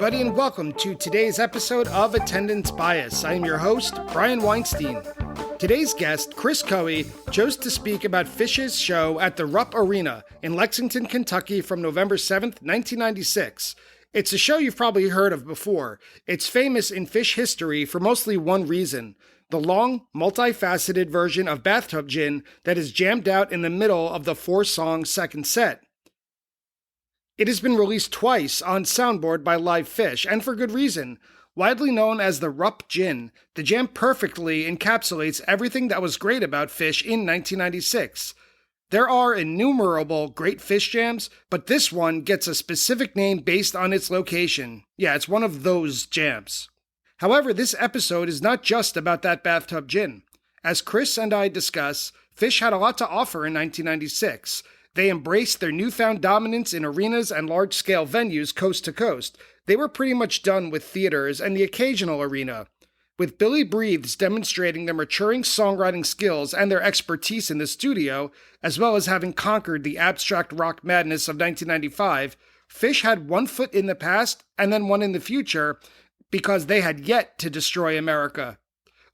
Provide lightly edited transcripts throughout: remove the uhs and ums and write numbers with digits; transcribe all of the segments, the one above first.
everybody, and welcome to today's episode of Attendance Bias. I am your host, Brian Weinstein. Today's guest, Cris Coey, chose to speak about Phish's show at the Rupp Arena in Lexington, Kentucky from November 7th, 1996. It's a show you've probably heard of before. It's famous in Phish history for mostly one reason: the long, multi-faceted version of Bathtub Gin that is jammed out in the middle of the four-song second set. It has been released twice on soundboard by LivePhish, and for good reason. Widely known as the Rupp Gin, the jam perfectly encapsulates everything that was great about Phish in 1996. There are innumerable great Phish jams, but this one gets a specific name based on its location. Yeah, it's one of those jams. However, this episode is not just about that Bathtub Gin. As Cris and I discuss, Phish had a lot to offer in 1996. They embraced their newfound dominance in arenas and large-scale venues coast to coast. They were pretty much done with theaters and the occasional arena. With Billy Breathes demonstrating their maturing songwriting skills and their expertise in the studio, as well as having conquered the abstract rock madness of 1995, Phish had one foot in the past and then one in the future because they had yet to destroy America.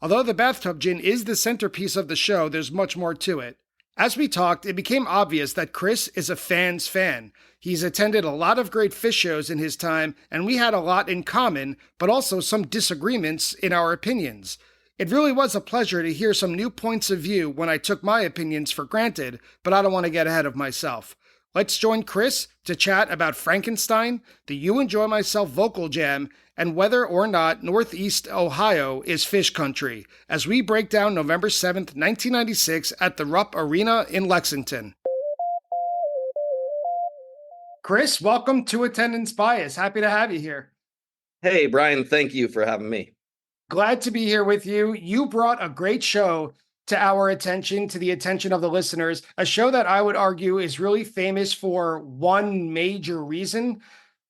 Although the Bathtub Gin is the centerpiece of the show, there's much more to it. As we talked, it became obvious that Cris is a fan's fan. He's attended a lot of great Phish shows in his time, and we had a lot in common, but also some disagreements in our opinions. It really was a pleasure to hear some new points of view when I took my opinions for granted, but I don't want to get ahead of myself. Let's join Cris to chat about Frankenstein, the You Enjoy Myself vocal jam, and whether or not Northeast Ohio is Phish country, as we break down November 7th, 1996 at the Rupp Arena in Lexington. Cris, welcome to Attendance Bias. Happy to have you here. Hey, Brian, thank you for having me. Glad to be here with you. You brought a great show to our attention, to the attention of the listeners, a show that I would argue is really famous for one major reason,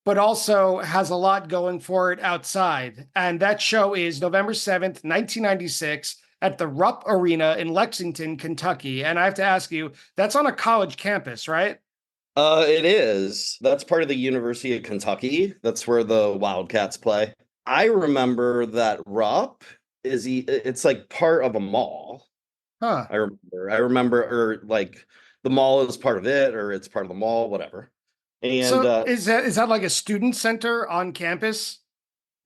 but also has a lot going for it outside. And that show is November 7th, 1996 at the Rupp Arena in Lexington, Kentucky. And I have to ask you, that's on a college campus, right? It is. That's part of the University of Kentucky. That's where the Wildcats play. I remember that Rupp it's like part of a mall. Huh. I remember, or like the mall is part of it, or it's part of the mall, whatever. And so is that like a student center on campus?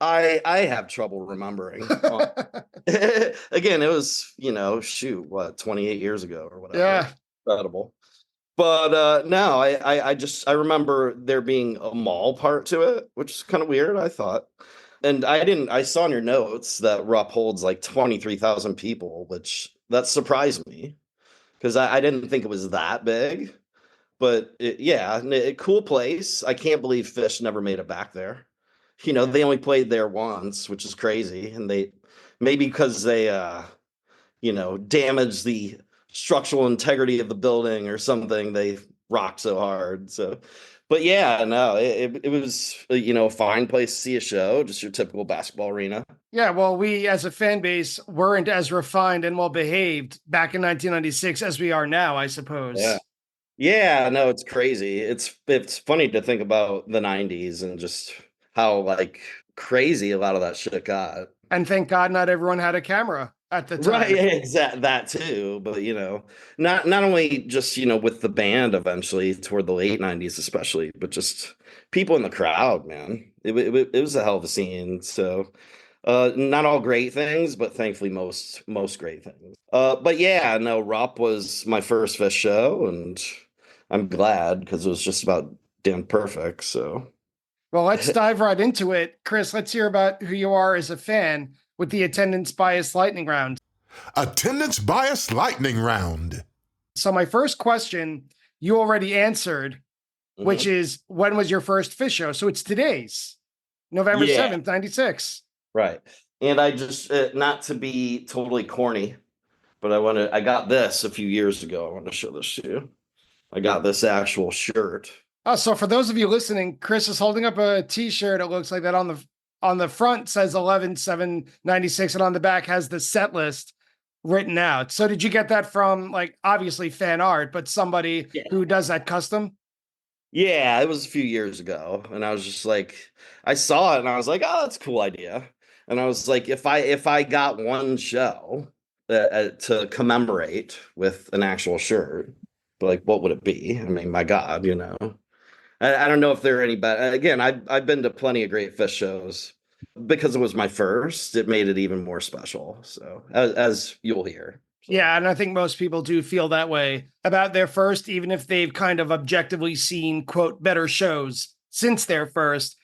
I have trouble remembering. Again, it was, 28 years ago or whatever. Yeah. Incredible. But no, I remember there being a mall part to it, which is kind of weird, I thought. And I saw in your notes that Rupp holds like 23,000 people, which that surprised me because I didn't think it was that big. But a cool place. I can't believe Phish never made it back there. They only played there once, which is crazy. And maybe because they, damaged the structural integrity of the building or something, they rocked so hard. So, but yeah, no, it was, a fine place to see a show, just your typical basketball arena. Yeah, well, we as a fan base weren't as refined and well behaved back in 1996 as we are now, I suppose. Yeah, no, it's crazy. It's funny to think about the 90s and just how like crazy a lot of that shit got. And thank God not everyone had a camera at the time. Right, exactly, that too. But not only just with the band eventually toward the late 90s especially, but just people in the crowd, man. It was a hell of a scene. So not all great things, but thankfully most great things. But yeah, no, Rupp was my first Phish show, and I'm glad because it was just about damn perfect. So, well, let's dive right into it. Cris, let's hear about who you are as a fan with the Attendance Bias Lightning Round. Attendance Bias Lightning Round. So my first question, you already answered, which is, when was your first Phish show? So it's today's, November 7th, 96. Right. And I just, not to be totally corny, but I got this a few years ago. I want to show this to you. I got this actual shirt. Oh, so for those of you listening, Cris is holding up a t-shirt. It looks like that on the front says 11/7/96, and on the back has the set list written out. So did you get that from, like, obviously fan art, but somebody who does that custom? Yeah, it was a few years ago, and I was just like, I saw it, and I was like, oh, that's a cool idea. And I was like, if I got one show to commemorate with an actual shirt, like, what would it be? I mean, my God, I don't know if there are any better. Again, I've been to plenty of great Phish shows. Because it was my first, it made it even more special. So, as you'll hear. So. Yeah, and I think most people do feel that way about their first, even if they've kind of objectively seen, quote, better shows since their first.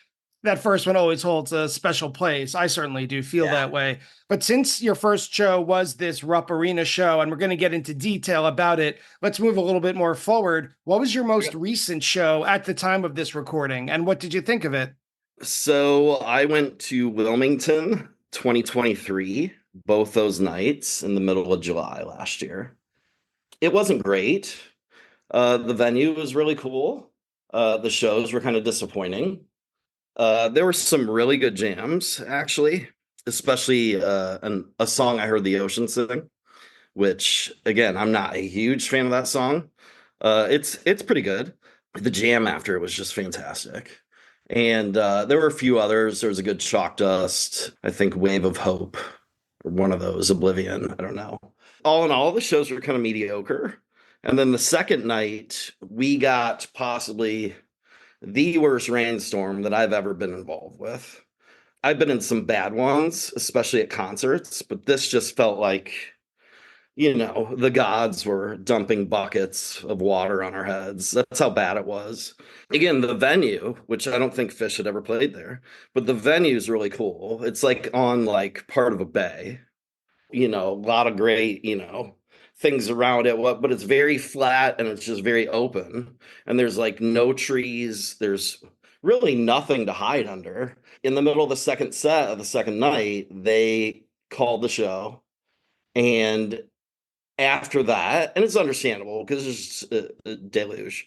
That first one always holds a special place. I certainly do feel that way. But since your first show was this Rupp Arena show, and we're going to get into detail about it, let's move a little bit more forward. What was your most recent show at the time of this recording, and what did you think of it? So I went to Wilmington 2023, both those nights in the middle of July last year. It wasn't great. The venue was really cool. The shows were kind of disappointing. There were some really good jams, actually, especially a song I heard the Ocean sing, which, again, I'm not a huge fan of that song. It's pretty good. The jam after it was just fantastic. And there were a few others. There was a good Chalk Dust, I think Wave of Hope, or one of those, Oblivion, I don't know. All in all, the shows were kind of mediocre. And then the second night, we got possibly the worst rainstorm that I've ever been involved with. I've been in some bad ones, especially at concerts, but this just felt like, the gods were dumping buckets of water on our heads. That's how bad it was. Again, the venue, which I don't think Phish had ever played there, but the venue is really cool. It's like on like part of a bay, a lot of great, things around it, but it's very flat and it's just very open. And there's like no trees. There's really nothing to hide under. In the middle of the second set of the second night, they called the show. And after that, and it's understandable because it's just a deluge.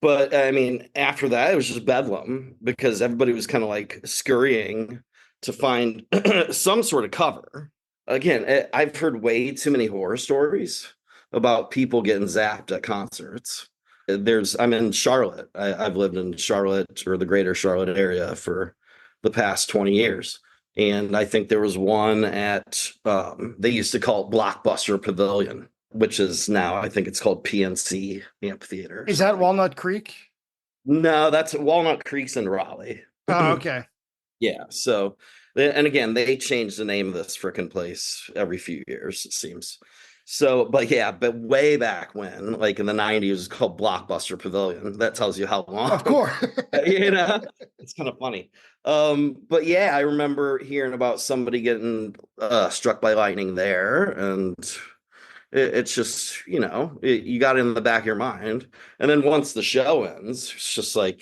But I mean, after that, it was just bedlam because everybody was kind of like scurrying to find some sort of cover. Again, I've heard way too many horror stories about people getting zapped at concerts. I'm in Charlotte. I've lived in Charlotte or the greater Charlotte area for the past 20 years. And I think there was one at, they used to call it Blockbuster Pavilion, which is now, I think it's called PNC Amphitheater. Is that Walnut Creek? No, that's Walnut Creek's in Raleigh. Oh, okay. Yeah. So, and again, they change the name of this frickin' place every few years, it seems. So, but way back when, like in the 90s, it was called Blockbuster Pavilion. That tells you how long. Of course. It's kind of funny. But yeah, I remember hearing about somebody getting struck by lightning there, and it's just, you got it in the back of your mind. And then once the show ends, it's just like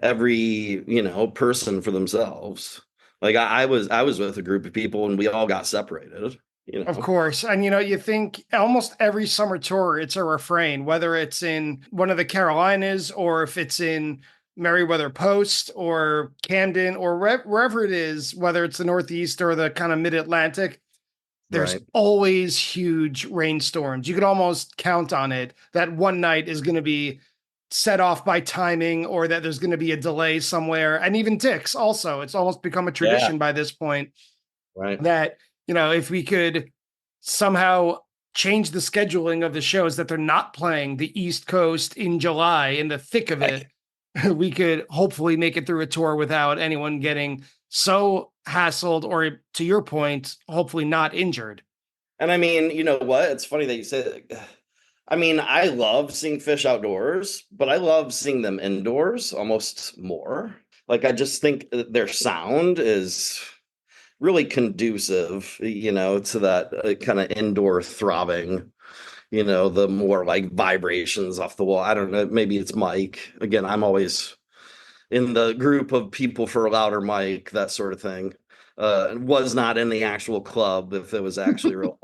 every, person for themselves. Like I was with a group of people and we all got separated. Of course. And, you think almost every summer tour, it's a refrain, whether it's in one of the Carolinas or if it's in Meriwether Post or Camden or wherever it is, whether it's the Northeast or the kind of mid-Atlantic, there's always huge rainstorms. You could almost count on it that one night is going to be set off by timing or that there's going to be a delay somewhere. And even Dick's also, it's almost become a tradition by this point. Right. That, if we could somehow change the scheduling of the shows that they're not playing the East Coast in July in the thick of it, we could hopefully make it through a tour without anyone getting so hassled or, to your point, hopefully not injured. And I mean, you know what? It's funny that you said, I mean, I love seeing Phish outdoors, but I love seeing them indoors almost more. Like, I just think their sound is really conducive, to that kind of indoor throbbing, the more like vibrations off the wall. I don't know. Maybe it's Mike. Again, I'm always in the group of people for a louder mic, that sort of thing. Was not in the actual club if it was actually real.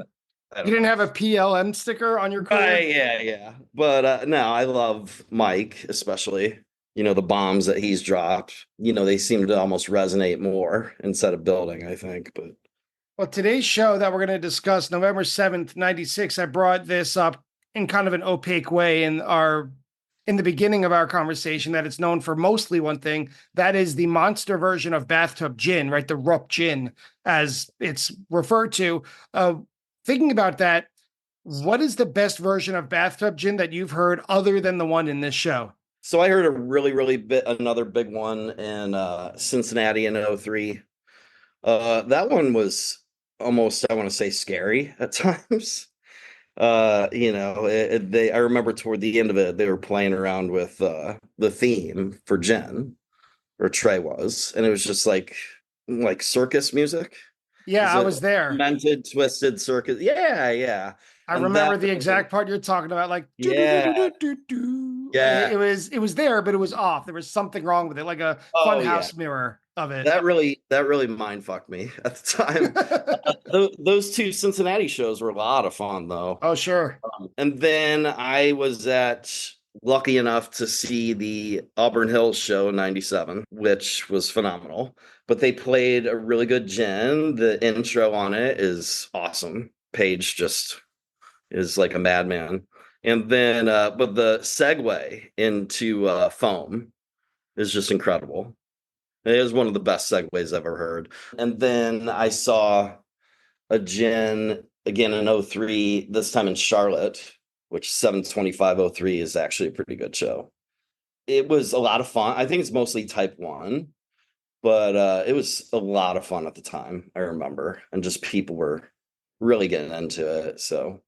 You didn't have a PLM sticker on your car? Yeah. But no, I love Mike, especially. The bombs that he's dropped, they seem to almost resonate more instead of building, I think. But well, today's show that we're going to discuss, November 7th, 96, I brought this up in kind of an opaque way in our in the beginning of our conversation that it's known for mostly one thing. That is the monster version of Bathtub Gin, right? The Rupp Gin, as it's referred to. Thinking about that, what is the best version of Bathtub Gin that you've heard other than the one in this show? So I heard a another big one in Cincinnati in '03. That one was almost, I want to say, scary at times. I remember toward the end of it, they were playing around with the theme for Jen, or Trey was, and it was just like circus music. Yeah, Is I it was there. Demented, twisted circus? Yeah, yeah. I And remember that, the exact part you're talking about, like yeah, yeah. It was there, but it was off. There was something wrong with it, like a Oh yeah. funhouse mirror of it. That really mind fucked me at the time. Those two Cincinnati shows were a lot of fun, though. Oh, sure. And then I was lucky enough to see the Auburn Hills show in '97, which was phenomenal. But they played a really good gin. The intro on it is awesome. Paige just is like a madman. And then, but the segue into foam is just incredible. It is one of the best segues I've ever heard. And then I saw a gin again in '03, this time in Charlotte, which 7/25/03 is actually a pretty good show. It was a lot of fun. I think it's mostly type 1, but it was a lot of fun at the time, I remember. And just people were really getting into it. So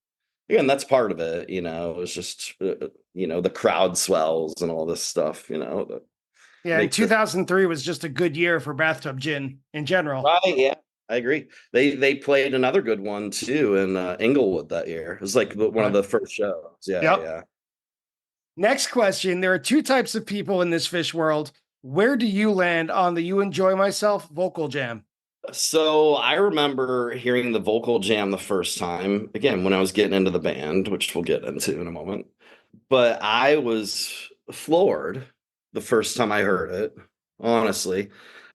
again, that's part of it. It was just, the crowd swells and all this stuff, Yeah, and 2003 was just a good year for Bathtub Gin in general. Right, yeah, I agree. They played another good one too in Inglewood that year. It was like one of the first shows. Yeah, yep. Yeah. Next question. There are two types of people in this Phish world. Where do you land on the You Enjoy Myself vocal jam? So I remember hearing the vocal jam the first time, again, when I was getting into the band, which we'll get into in a moment. But I was floored the first time I heard it, honestly.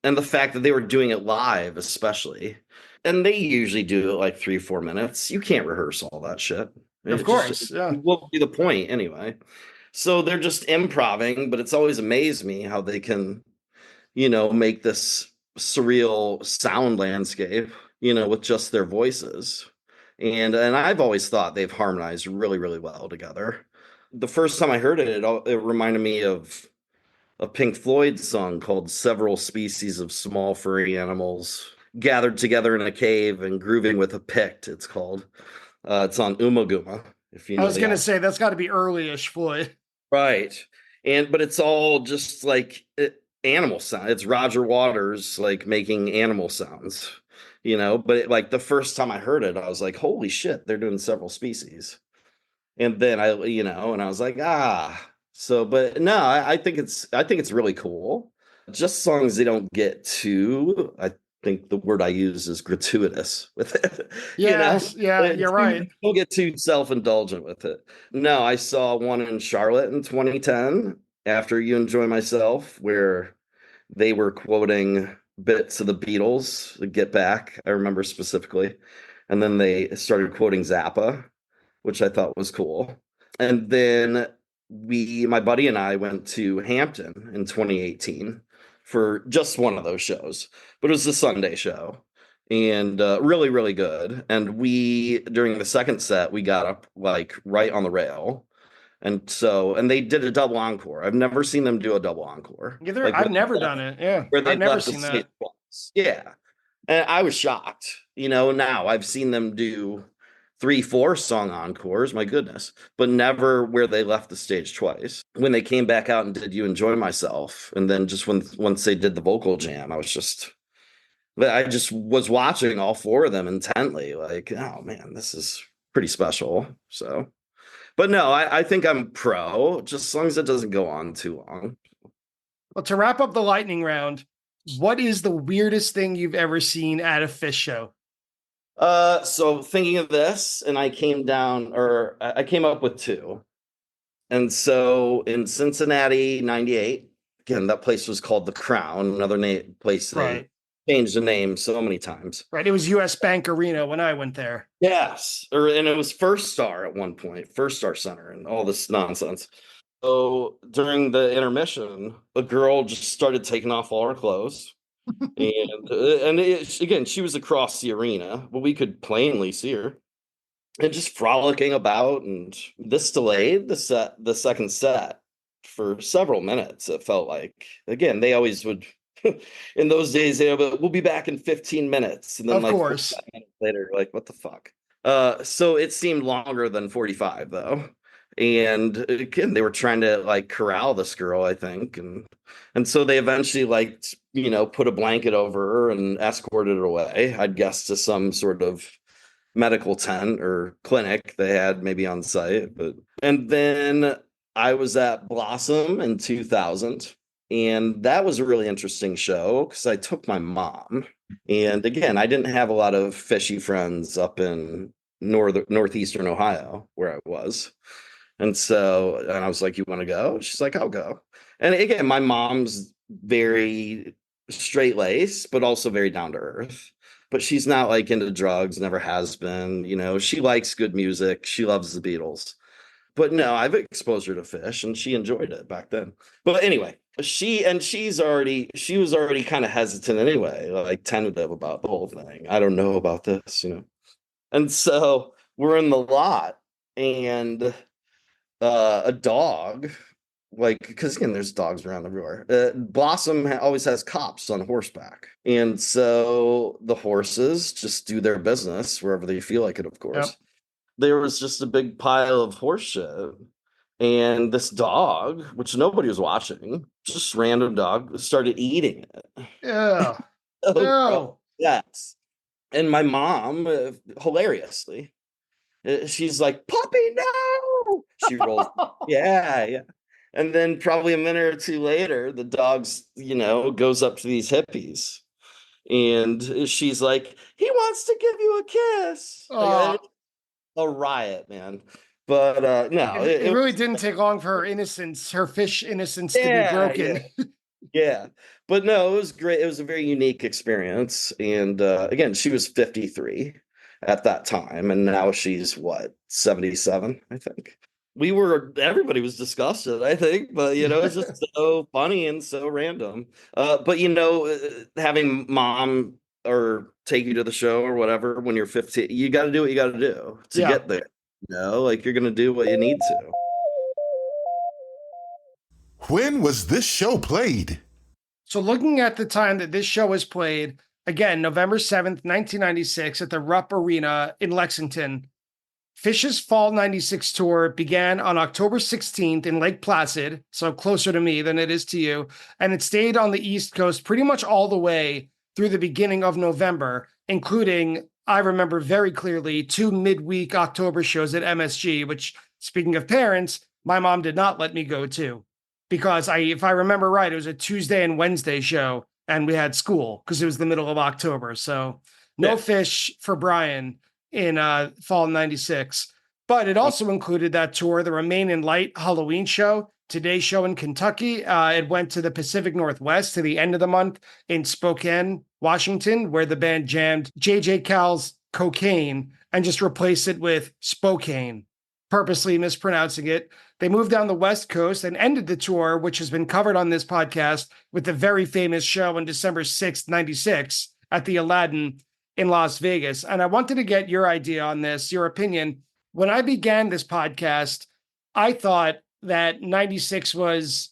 And the fact that they were doing it live, especially. And they usually do it like 3-4 minutes. You can't rehearse all that shit. Of course, yeah. What would be the point anyway? So they're just improvising, but it's always amazed me how they can, make this surreal sound landscape, with just their voices. And I've always thought they've harmonized really, really well together. The first time I heard it, it reminded me of a Pink Floyd song called Several Species of Small Furry Animals Gathered Together in a Cave and Grooving with a Pict, it's called. It's on Umaguma. If you know, I was going to say, that's got to be early-ish Floyd. Right. But it's all just like animal sound. It's Roger Waters like making animal sounds, but like the first time I heard it, I was like, holy shit, they're doing several species. And then I was like, so, but no, I think it's really cool. Just songs they don't get too, I think the word I use is gratuitous with it. Yes, yeah, you're right. Don't get too self-indulgent with it. No, I saw one in Charlotte in 2010 after You Enjoy Myself, where they were quoting bits of the Beatles, Get Back, I remember specifically. And then they started quoting Zappa, which I thought was cool. And then my buddy and I went to Hampton in 2018 for just one of those shows, but it was the Sunday show and really, really good. And during the second set, we got up like right on the rail. And they did a double encore. I've never seen them do a double encore. Like, I've never done it. Yeah. I've never seen that. Twice. Yeah. And I was shocked. Now I've seen them do 3-4 song encores, my goodness, but never where they left the stage twice. When they came back out and did You Enjoy Myself, and then just once they did the vocal jam, I just was watching all 4 of them intently, like, oh man, this is pretty special. So, but no, I think I'm pro, just as long as it doesn't go on too long. Well, to wrap up the lightning round, what is the weirdest thing you've ever seen at a Phish show? So thinking of this, and I came up with 2. And so in Cincinnati, 98, again, that place was called The Crown, another place right. They changed the name so many times. Right. It was US Bank Arena when I went there. Yes. And it was First Star at one point, First Star Center and all this nonsense. during the intermission, a girl just started taking off all her clothes. Again, she was across the arena, but we could plainly see her and just frolicking about. And this delayed the second set for several minutes. It felt like, again, they always would in those days, we'll be back in 15 minutes. And then of like course 45 minutes later, like, what the fuck? So it seemed longer than 45 though. And again, they were trying to like corral this girl, I think. And so they eventually like, put a blanket over her and escorted her away, I'd guess to some sort of medical tent or clinic they had maybe on site. And then I was at Blossom in 2000. And that was a really interesting show because I took my mom. And again, I didn't have a lot of fishy friends up in northeastern Ohio where I was. And I was like, you want to go? She's like, I'll go. And again, my mom's very straight laced, but also very down to earth. But she's not like into drugs, never has been. She likes good music. She loves the Beatles. But no, I've exposed her to Phish and she enjoyed it back then. But anyway, she was already kind of hesitant anyway, like tentative about the whole thing. I don't know about this. And so we're in the lot and a dog, like, because again, there's dogs around everywhere. Blossom always has cops on horseback. And so the horses just do their business wherever they feel like it, of course. Yep. There was just a big pile of horse shit. And this dog, which nobody was watching, just random dog, started eating it. Yeah. No. Yes. And my mom, hilariously, she's like, "Puppy, no!" She rolls. Yeah. And then probably a minute or two later, the dog's, goes up to these hippies. And she's like, "He wants to give you a kiss." Like, a riot, man. But no, it really didn't take long for her innocence, her Phish innocence, to be broken. Yeah. But no, it was great. It was a very unique experience. And again, she was 53 at that time, and now she's 77, I think. Everybody was disgusted, I think, but it's just so funny and so random. But having mom or take you to the show or whatever when you're 15, you got to do what you got to do to get there. Like you're going to do what you need to. When was this show played? So looking at the time that this show was played, again, November 7th, 1996 at the Rupp Arena in Lexington. Phish's Fall 96 tour began on October 16th in Lake Placid, so closer to me than it is to you, and it stayed on the East Coast pretty much all the way through the beginning of November, including, I remember very clearly, 2 midweek October shows at MSG, which, speaking of parents, my mom did not let me go to, because if I remember right, it was a Tuesday and Wednesday show, and we had school because it was the middle of October, so no Phish for Brian in fall 96. But it also included that tour, the Remain in Light Halloween show, Today's show in Kentucky. It went to the Pacific Northwest to the end of the month in Spokane, Washington, where the band jammed J.J. Cale's Cocaine and just replaced it with Spokane, purposely mispronouncing it. They moved down the West Coast and ended the tour, which has been covered on this podcast, with the very famous show on December 6th, 96 at the Aladdin in Las Vegas. And I wanted to get your idea on this, your opinion. When I began this podcast, I thought that 96 was,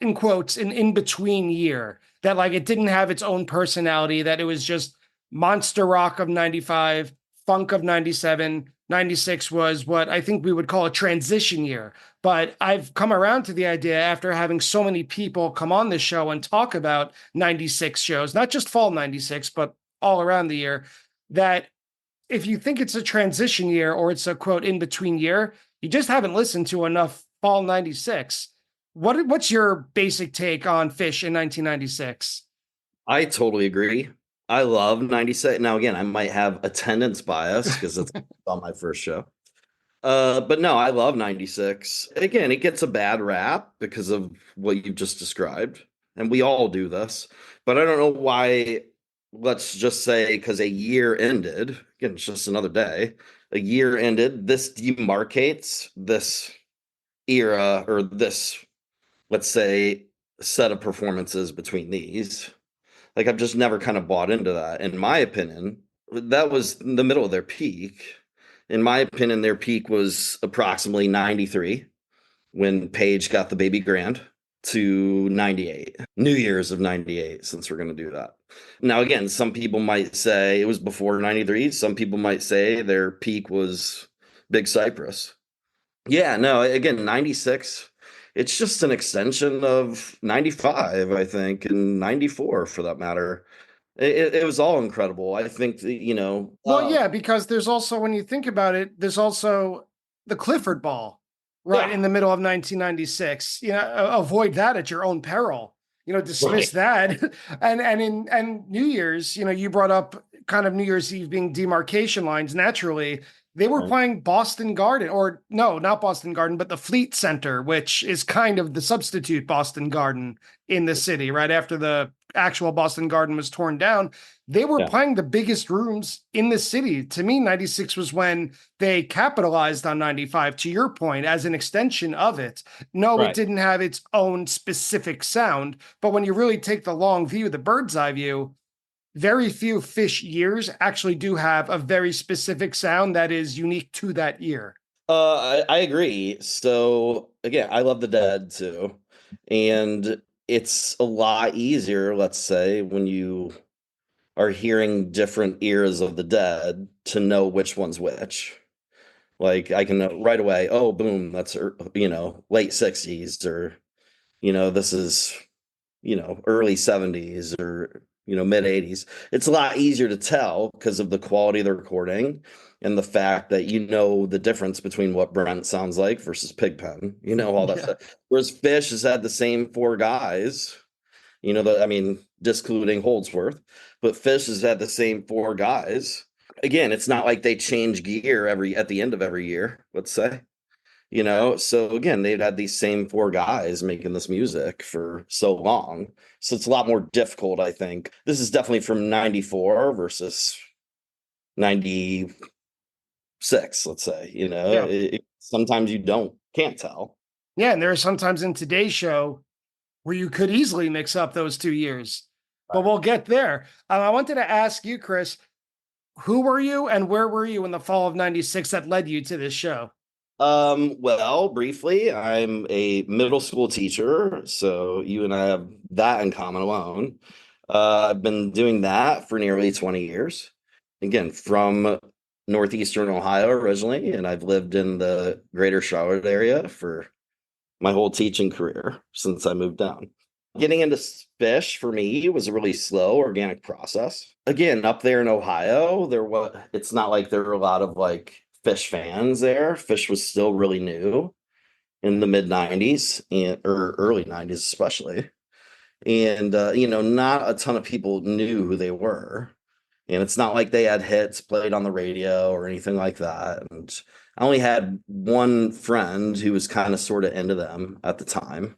in quotes, an in-between year, that like it didn't have its own personality, that it was just monster rock of 95, funk of 97. 96 was what I think we would call a transition year. But I've come around to the idea, after having so many people come on this show and talk about 96 shows, not just fall 96, but all around the year, that if you think it's a transition year or it's a quote in between year, you just haven't listened to enough fall 96. What's your basic take on Phish in 1996? I totally agree. I love 96. Now, again, I might have attendance bias because it's on my first show. But no, I love 96. Again, it gets a bad rap because of what you just described. And we all do this. But I don't know why. Let's just say because a year ended, again, it's just another day, a year ended, this demarcates this era or this, let's say, set of performances between these. Like, I've just never kind of bought into that. In my opinion, that was the middle of their peak. In my opinion, their peak was approximately 93 when Paige got the baby grand to 98, New Year's of 98, since we're going to do that. Now, again, some people might say it was before 93. Some people might say their peak was Big Cypress. Yeah, no, again, 96, it's just an extension of 95, I think, and 94 for that matter. It was all incredible. I think that, Well, yeah, because there's also, when you think about it, there's also the Clifford Ball, right, yeah, in the middle of 1996. Avoid that at your own peril. Dismiss right, that. And New Year's, you brought up kind of New Year's Eve being demarcation lines. Naturally, they were right, playing Boston Garden, or no, not Boston Garden, but the Fleet Center, which is kind of the substitute Boston Garden in the city, right after the actual Boston Garden was torn down. They were yeah, playing the biggest rooms in the city. To me, 96 was when they capitalized on 95, to your point, as an extension of it. No, it right. didn't have its own specific sound, but when you really take the long view, the bird's eye view, very few Phish years actually do have a very specific sound that is unique to that year. I agree. So again, I love the Dead too, and it's a lot easier, let's say, when you are hearing different eras of the Dead to know which one's which. Like, I can know right away, oh, boom, that's late 60s, or this is early 70s, or mid 80s. It's a lot easier to tell because of the quality of the recording and the fact that the difference between what Brent sounds like versus Pigpen, all that Yeah. stuff. Whereas Phish has had the same four guys, discluding Holdsworth, but Phish has had the same four guys. Again, it's not like they change gear at the end of every year, let's say. So again, they've had these same four guys making this music for so long. So it's a lot more difficult, I think. This is definitely from 94 versus 96, let's say. Yeah. Sometimes you can't tell. Yeah. And there are sometimes in today's show where you could easily mix up those 2 years, but we'll get there. I wanted to ask you, Cris, who were you and where were you in the fall of 96 that led you to this show? Well, briefly, I'm a middle school teacher, so you and I have that in common alone. I've been doing that for nearly 20 years. Again, from northeastern Ohio originally, and I've lived in the greater Charlotte area for my whole teaching career since I moved down. Getting into Phish for me was a really slow, organic process. Again, up there in Ohio, it's not like there were a lot of like Phish fans there. Phish was still really new in the mid 90s or early 90s especially. And not a ton of people knew who they were. And it's not like they had hits played on the radio or anything like that. And I only had one friend who was kind of sort of into them at the time.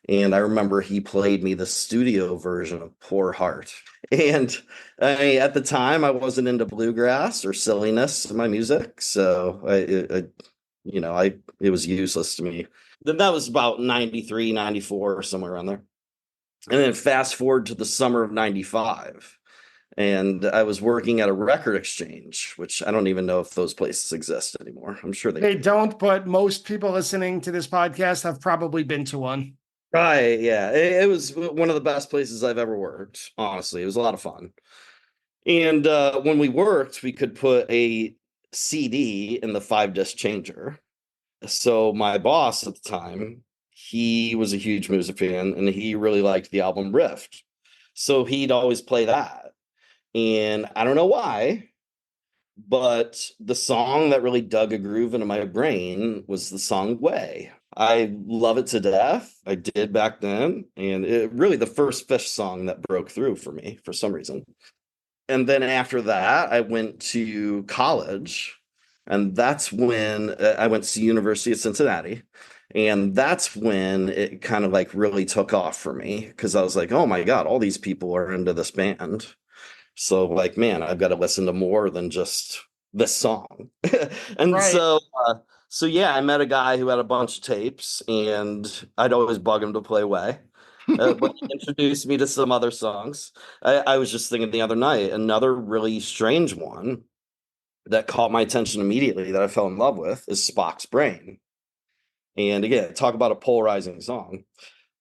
And I remember he played me the studio version of Poor Heart. And I mean, at the time, I wasn't into bluegrass or silliness in my music. So it was useless to me. Then that was about 93, 94, or somewhere around there. And then fast forward to the summer of 95. And I was working at a record exchange, which I don't even know if those places exist anymore. I'm sure They don't, but most people listening to this podcast have probably been to one. Right, yeah. It was one of the best places I've ever worked, honestly. It was a lot of fun. And when we worked, we could put a CD in the 5-disc changer. So my boss at the time, he was a huge music fan and he really liked the album Rift. So he'd always play that. And I don't know why, but the song that really dug a groove into my brain was the song Way. I love it to death. I did back then. And it really the first Phish song that broke through for me for some reason. And then after that, I went to college. And that's when I went to the University of Cincinnati. And that's when it kind of like really took off for me because I was like, oh my God, all these people are into this band. So like, man, I've got to listen to more than just this song. And Right. So yeah, I met a guy who had a bunch of tapes, and I'd always bug him to play Way. But he introduced me to some other songs. I was just thinking the other night, another really strange one that caught my attention immediately that I fell in love with is Spock's Brain. And again, talk about a polarizing song.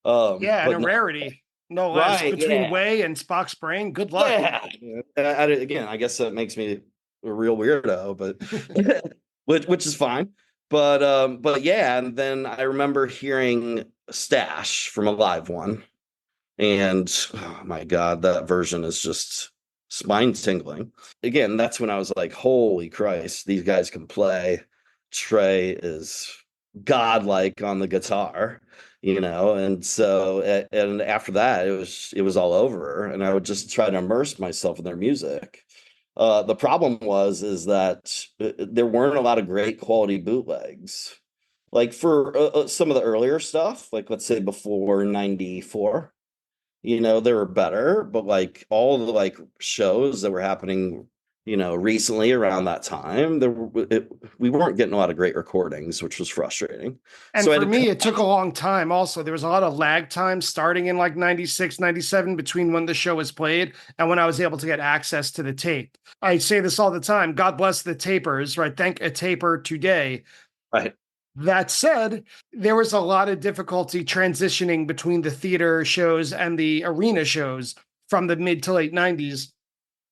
Yeah, and But a no, rarity, no less, right, between yeah. Way and Spock's Brain. Good luck. Yeah. Again, I guess that makes me a real weirdo, but which is fine. But yeah, and then I remember hearing Stash from a live one, and oh my God, that version is just spine tingling. Again, that's when I was like, holy Christ, these guys can play. Trey is godlike on the guitar, and so and after that it was all over, and I would just try to immerse myself in their music. The problem is that there weren't a lot of great quality bootlegs, like for some of the earlier stuff, like let's say before 94. They were better, but like all the like shows that were happening, recently around that time, we weren't getting a lot of great recordings, which was frustrating. And So I for had to me, it took a long time also. There was a lot of lag time starting in like 96, 97 between when the show was played and when I was able to get access to the tape. I say this all the time. God bless the tapers, right? Thank a taper today. right. That said, there was a lot of difficulty transitioning between the theater shows and the arena shows from the mid to late 90s.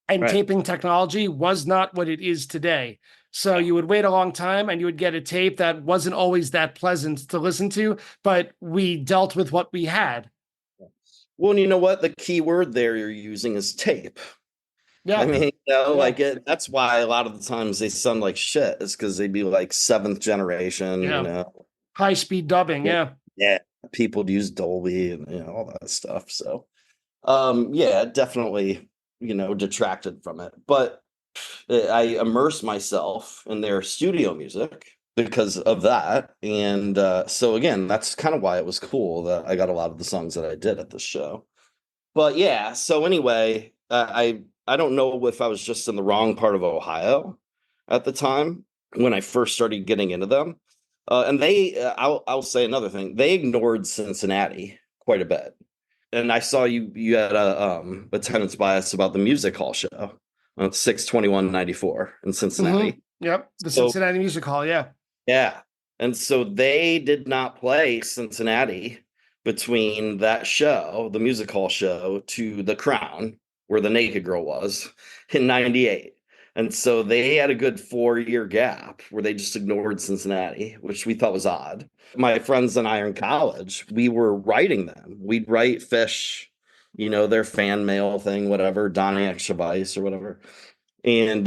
And Right. taping technology was not what it is today. So you would wait a long time and you would get a tape that wasn't always that pleasant to listen to, but we dealt with what we had. Well, and you know what? The key word there you're using is tape. Yeah. I mean, like that's why a lot of the times they sound like shit. It's because they'd be like seventh generation, Yeah. High speed dubbing. Yeah. Yeah. People use Dolby and all that stuff. So, yeah, definitely, detracted from it. But I immersed myself in their studio music because of that. And so again, that's kind of why it was cool that I got a lot of the songs that I did at the show. But yeah, so anyway, I don't know if I was just in the wrong part of Ohio at the time when I first started getting into them. And I'll say another thing. They ignored Cincinnati quite a bit. And I saw you had a attendance bias about the music hall show on 6/21/94 in Cincinnati. Mm-hmm. Yep. The Cincinnati Music Hall. Yeah. Yeah. And so they did not play Cincinnati between that show, the music hall show, to The Crown, where the naked girl was, in 98. And so they had a good 4-year gap where they just ignored Cincinnati, which we thought was odd. My friends and I are in college. We were writing them. We'd write Phish, their fan mail thing, whatever, Donny Extravice or whatever, and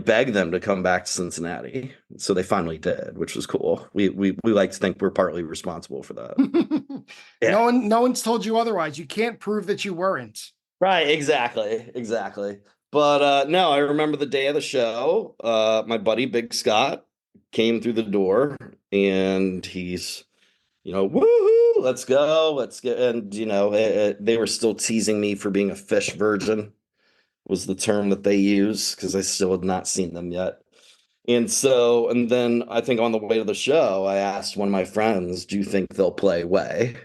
beg them to come back to Cincinnati. So they finally did, which was cool. We like to think we're partly responsible for that. Yeah. No one's told you otherwise. You can't prove that you weren't. Right, exactly. But no, I remember the day of the show. My buddy Big Scott came through the door, and he's, woohoo, let's go, let's get. And they were still teasing me for being a Phish virgin, was the term that they use, because I still had not seen them yet. And then I think on the way to the show, I asked one of my friends, "Do you think they'll play Way?"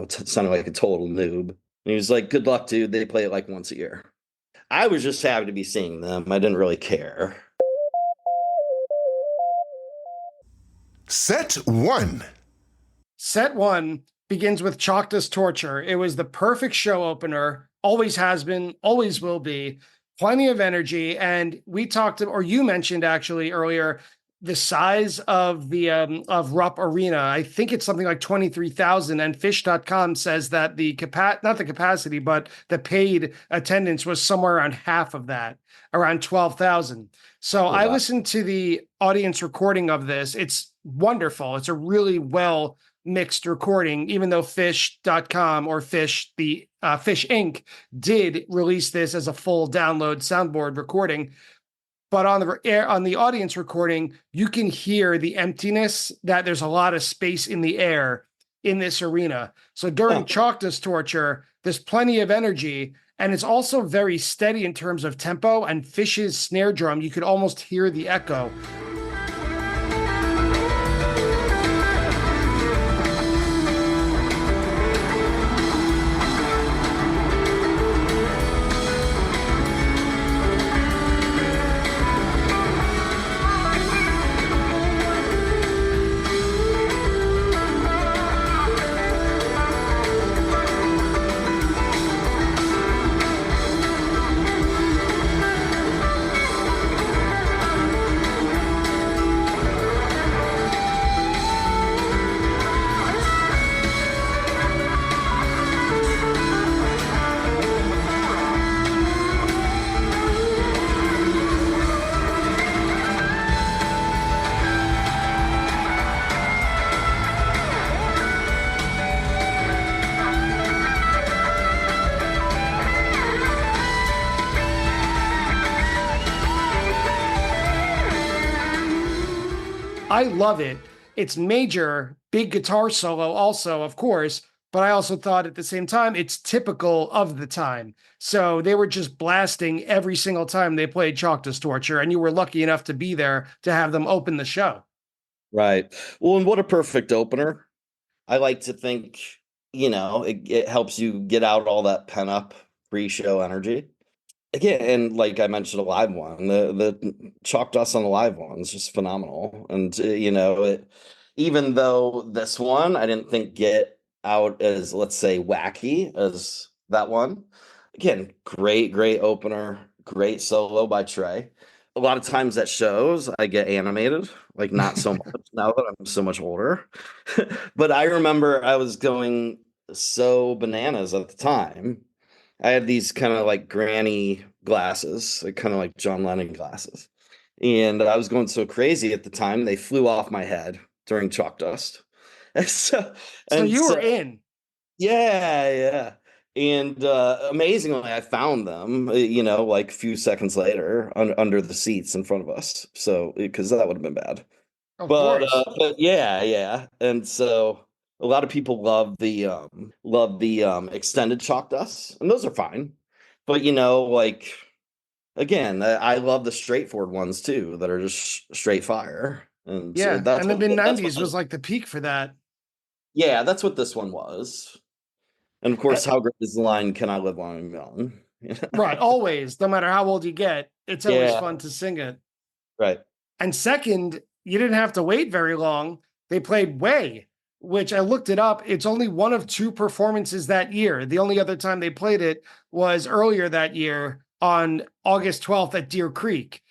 Sounding like a total noob. And he was like, "Good luck, dude. They play it like once a year." I was just happy to be seeing them. I didn't really care. Set 1. Set 1 begins with Choctaws Torture. It was the perfect show opener. Always has been, always will be. Plenty of energy. And we talked, or you mentioned actually earlier, the size of the of Rupp Arena. I think it's something like 23,000, and Phish.com says that not the capacity, but the paid attendance was somewhere around half of that, around 12,000. So I listened to the audience recording of this. It's wonderful. It's a really well mixed recording, even though Phish.com or Phish, the Phish Inc. did release this as a full download soundboard recording. But on the audience recording, you can hear the emptiness, that there's a lot of space in the air in this arena. So during Choctaws Torture, there's plenty of energy, and it's also very steady in terms of tempo, and Phish's snare drum, you could almost hear the echo. I love it. It's major, big guitar solo also, of course, but I also thought at the same time, it's typical of the time. So they were just blasting every single time they played Chalk Dust Torture, and you were lucky enough to be there to have them open the show. Right. Well, and what a perfect opener. I like to think, it helps you get out all that pent up pre-show energy. Again, and like I mentioned, a live one, the Chalk Dust on the live one is just phenomenal. And, even though this one, I didn't think get out as, let's say, wacky as that one. Again, great opener, great solo by Trey. A lot of times at shows, I get animated, like not so much now that I'm so much older. But I remember I was going so bananas at the time. I had these kind of like granny glasses, like kind of like John Lennon glasses. And I was going so crazy at the time, they flew off my head during Chalk Dust. So you were in. Yeah. And amazingly, I found them, like a few seconds later under the seats in front of us. So, because that would have been bad. Of But, course. but yeah. And so a lot of people love the extended Chalk Dust, and those are fine. But, like, again, I love the straightforward ones too, that are just straight fire. And Yeah, that's and the what, mid-90s was like the peak for that. yeah, that's what this one was. And of course, how great is the line, "Can I live long and young?" Right, always, no matter how old you get, it's always fun to sing it. Right. And second, you didn't have to wait very long. They played Way, which I looked it up. It's only one of two performances that year. The only other time they played it was earlier that year on August 12th at Deer Creek.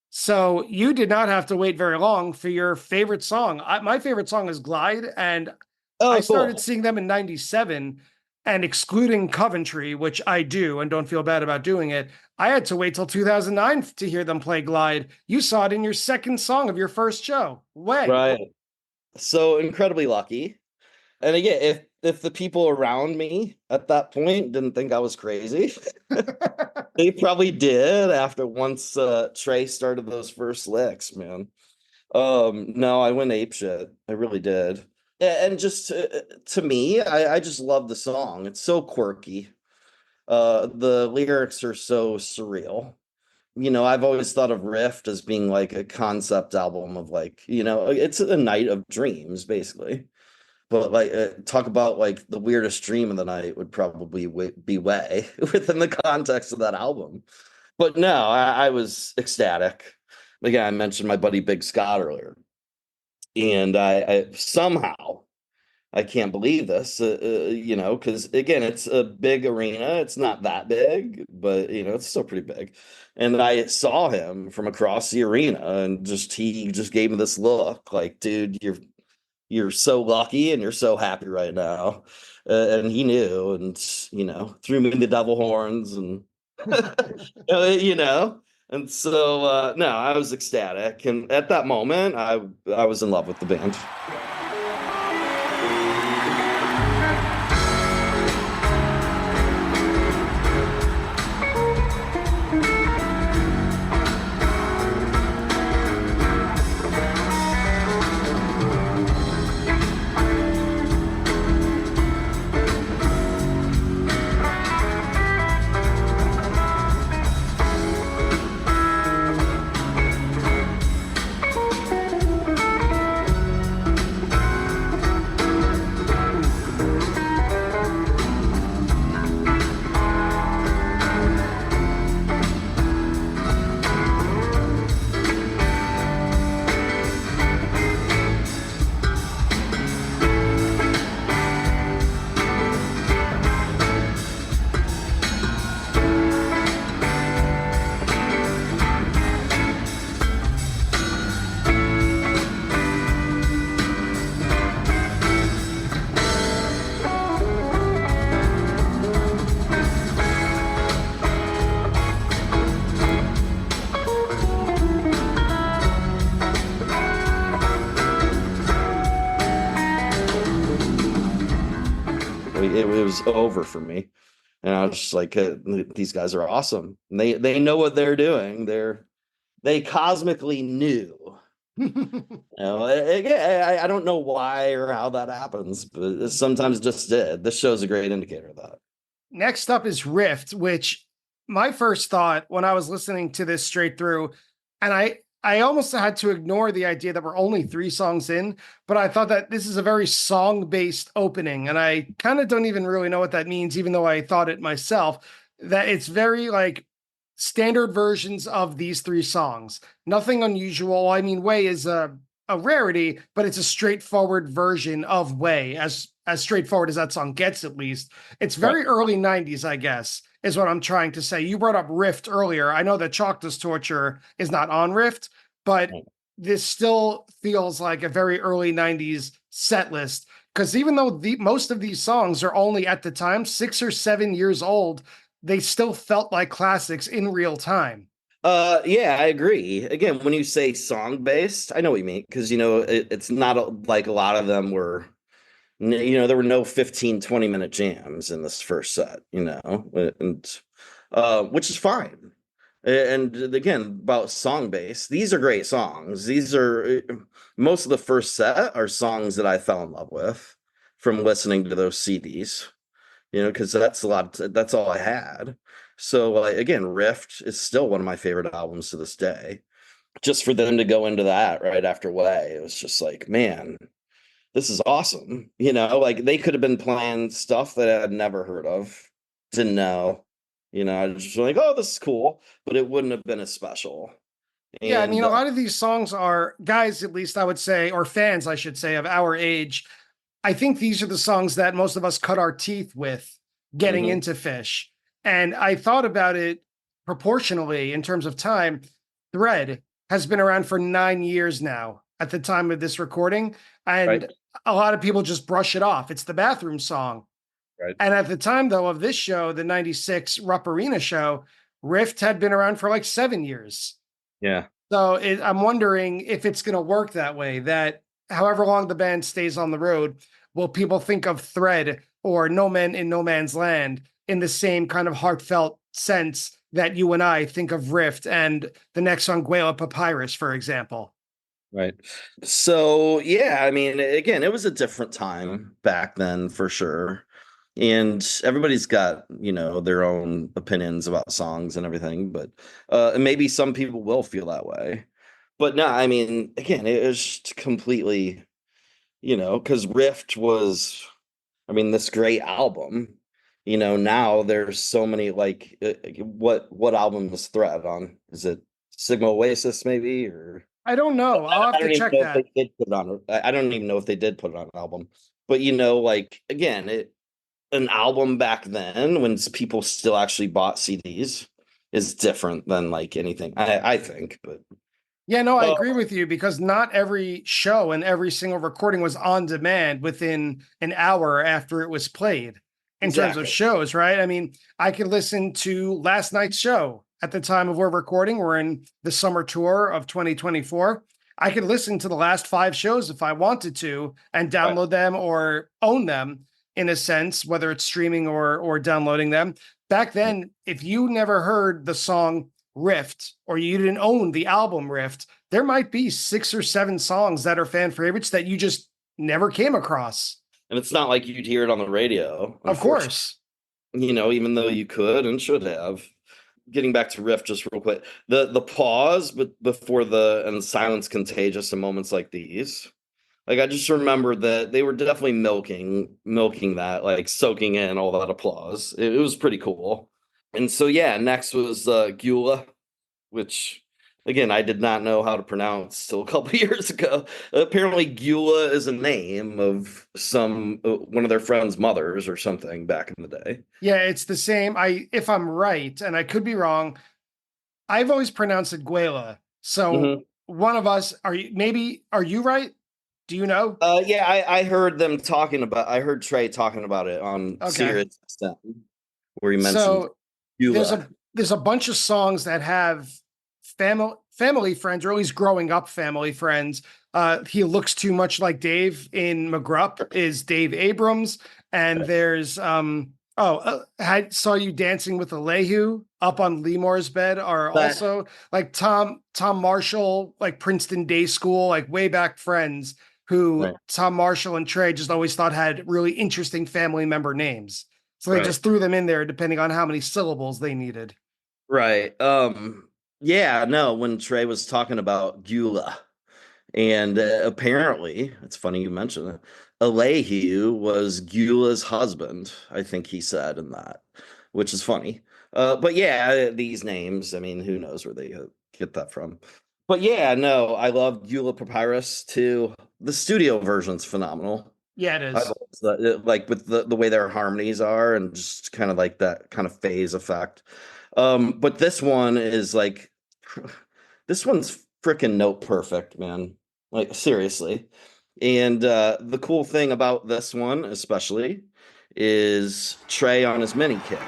So you did not have to wait very long for your favorite song. My favorite song is Glide, and I started seeing them in 97, and excluding Coventry, which I do and don't feel bad about doing it, I had to wait till 2009 to hear them play Glide. You saw it in your second song of your first show. Way. Right. So incredibly lucky. And again, if the people around me at that point didn't think I was crazy, they probably did after once Trey started those first licks, man. No, I went apeshit. I really did. And just to me, I just love the song. It's so quirky. The lyrics are so surreal. I've always thought of Rift as being like a concept album of like, it's a night of dreams, basically. But like, talk about like the weirdest dream of the night would probably be Way within the context of that album. But no, I was ecstatic. Again, I mentioned my buddy Big Scott earlier. And I somehow, I can't believe this, because again, it's a big arena. It's not that big, but it's still pretty big. And I saw him from across the arena, and he just gave me this look, like, dude, you're so lucky, and you're so happy right now. And he knew, and threw me the devil horns, and And so, no, I was ecstatic. And at that moment, I was in love with the band. It was over for me, and I was just like, these guys are awesome. And they know what they're doing. They cosmically knew I don't know why or how that happens, but it sometimes just did. This show's a great indicator of that. Next up is Rift, which my first thought when I was listening to this straight through, and I almost had to ignore the idea that we're only 3 songs in, but I thought that this is a very song-based opening, and I kind of don't even really know what that means, even though I thought it myself, that it's very like standard versions of these 3 songs. Nothing unusual. I mean, Way is a rarity, but it's a straightforward version of Way, as straightforward as that song gets, at least. It's very early 90s, I guess, is what I'm trying to say. You brought up Rift earlier. I know that Chalkless Torture is not on Rift, but this still feels like a very early 90s set list. Because even though most of these songs are only at the time 6 or 7 years old, they still felt like classics in real time. Yeah, I agree. Again, when you say song based, I know what you mean, because it's not like a lot of them were, there were no 15-20 minute jams in this first set, and which is fine. And again, about song based, these are great songs. These are most of the first set are songs that I fell in love with from listening to those CDs, because that's all I had. So again, Rift is still one of my favorite albums to this day. Just for them to go into that right after Way, it was just like, man, this is awesome. Like they could have been playing stuff that I had never heard of, didn't know. I was just like, oh, this is cool, but it wouldn't have been as special. Yeah, I mean, a lot of these songs are guys, at least I would say, or fans, I should say, of our age. I think these are the songs that most of us cut our teeth with getting into Phish. And I thought about it proportionally in terms of time. Thread has been around for 9 years now at the time of this recording. And a lot of people just brush it off. It's the bathroom song. Right. And at the time, though, of this show, the 96 Rupp Arena show, Rift had been around for like 7 years. Yeah. So I'm wondering if it's going to work that way, that however long the band stays on the road, will people think of Thread or No Man in No Man's Land in the same kind of heartfelt sense that you and I think of Rift and the next song, Guela Papyrus, for example? Right. So, yeah, I mean, again, it was a different time back then for sure. And everybody's got, their own opinions about songs and everything, but maybe some people will feel that way. But no, I mean, again, it was just completely, because Rift was, I mean, this great album. Now there's so many, like, what album was Thread on? Is it Sigma Oasis maybe, or? I don't know. I'll have to check that. If they did put it on. I don't even know if they did put it on an album. But like, again, an album back then when people still actually bought CDs is different than like anything, I think. But yeah, no, I agree with you, because not every show and every single recording was on demand within an hour after it was played in terms of shows, right? I mean, I could listen to last night's show at the time of we're recording. We're in the summer tour of 2024. I could listen to the last 5 shows if I wanted to and download them or own them in a sense, whether it's streaming or downloading them. Back then, if you never heard the song Rift or you didn't own the album Rift, there might be 6 or 7 songs that are fan favorites that you just never came across. And it's not like you'd hear it on the radio. Of course. Even though you could and should have. Getting back to Rift just real quick. The pause before and silence contagious in moments like these. Like, I just remember that they were definitely milking that, like soaking in all that applause. It was pretty cool. And so, yeah, next was Guela, which, again, I did not know how to pronounce till a couple of years ago. Apparently, Guela is a name of one of their friends' mothers or something back in the day. Yeah, it's the same. If I'm right, and I could be wrong, I've always pronounced it Guela. So one of us, are you right? Do you know? Yeah, I heard them talking about. I heard Trey talking about it on Sirius XM, where he mentioned. So there's a bunch of songs that have family friends, or at least growing up family friends. He looks too much like Dave in McGrupp is Dave Abrams, and there's Oh, saw you dancing with Alehu up on Lemore's bed are But also like Tom Marshall, like Princeton Day School, like way back friends who right, Tom Marshall and Trey just always thought had really interesting family member names. So they right, just threw them in there depending on how many syllables they needed. right. Yeah, no, when Trey was talking about Gula, and apparently, it's funny you mentioned it. Alehu was Gula's husband, I think he said in that, which is funny. But yeah, these names, I mean, who knows where they get that from. But yeah, no, I love Gula Papyrus too. The studio version's phenomenal. Yeah, it I is. love like with the way their harmonies are and just kind of like that kind of phase effect. But this one is like, this one's freaking note perfect, man. Like seriously. And the cool thing about this one, especially, is Trey on his mini kit.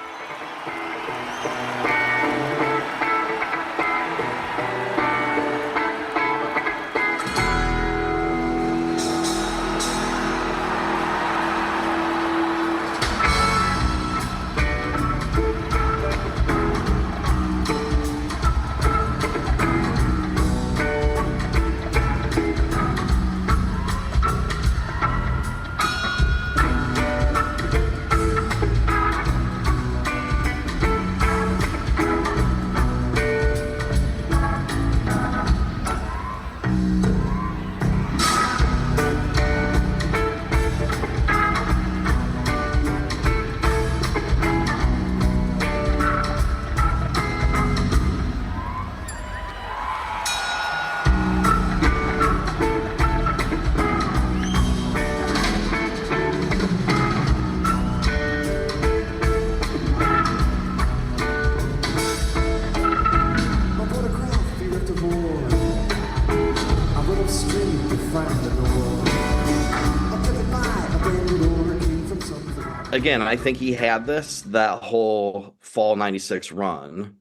Again, I think he had that whole fall 96 run,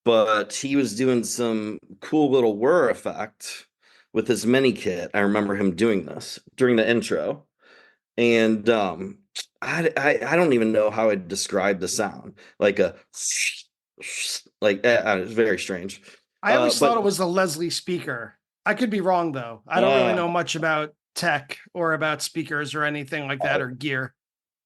but he was doing some cool little whir effect with his mini kit. I remember him doing this during the intro. And I don't even know how I'd describe the sound. Like a like it's very strange. I always thought it was a Leslie speaker. I could be wrong though. I don't really know much about tech or about speakers or anything like that or gear.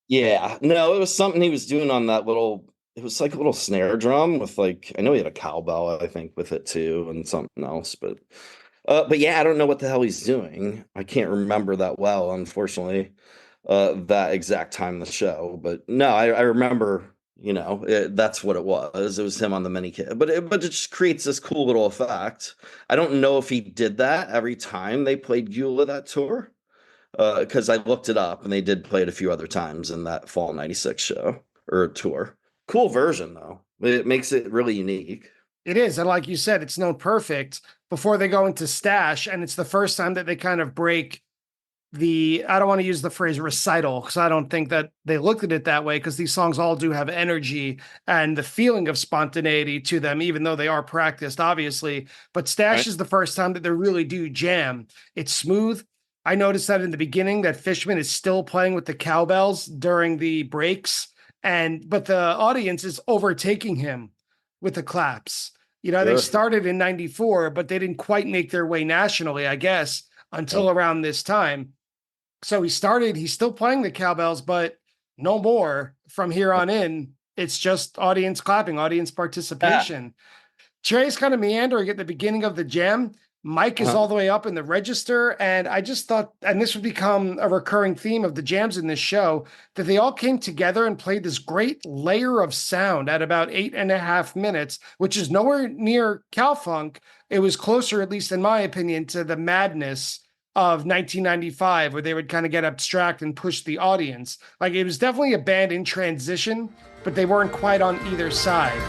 Yeah, no, it was something he was doing on that little. It was like a little snare drum with like I know he had a cowbell I think with it too and something else, but yeah, I don't know what the hell he's doing. I can't remember that well, unfortunately, that exact time of the show. But no, I remember. That's what it was. It was him on the mini kit, but it just creates this cool little effect. I don't know if he did that every time they played Gula that tour. Because I looked it up and they did play it a few other times in that fall 96 show or tour. Cool version though. It makes it really unique. It is. And like you said, it's known perfect before they go into Stash. And it's the first time that they kind of break I don't want to use the phrase recital because I don't think that they looked at it that way because these songs all do have energy and the feeling of spontaneity to them, even though they are practiced, obviously. But Stash is the first time that they really do jam. It's smooth. I noticed that in the beginning that Fishman is still playing with the cowbells during the breaks, but the audience is overtaking him with the claps. They started in 94, but they didn't quite make their way nationally, I guess, until around this time. So he's still playing the cowbells, but no more from here on in. It's just audience clapping, audience participation. Trey's kind of meandering at the beginning of the jam. Mike is all the way up in the register. And I just thought, and this would become a recurring theme of the jams in this show, that they all came together and played this great layer of sound at about 8.5 minutes, which is nowhere near Cowfunk. It was closer, at least in my opinion, to the madness of 1995, where they would kind of get abstract and push the audience. Like it was definitely a band in transition, but they weren't quite on either side.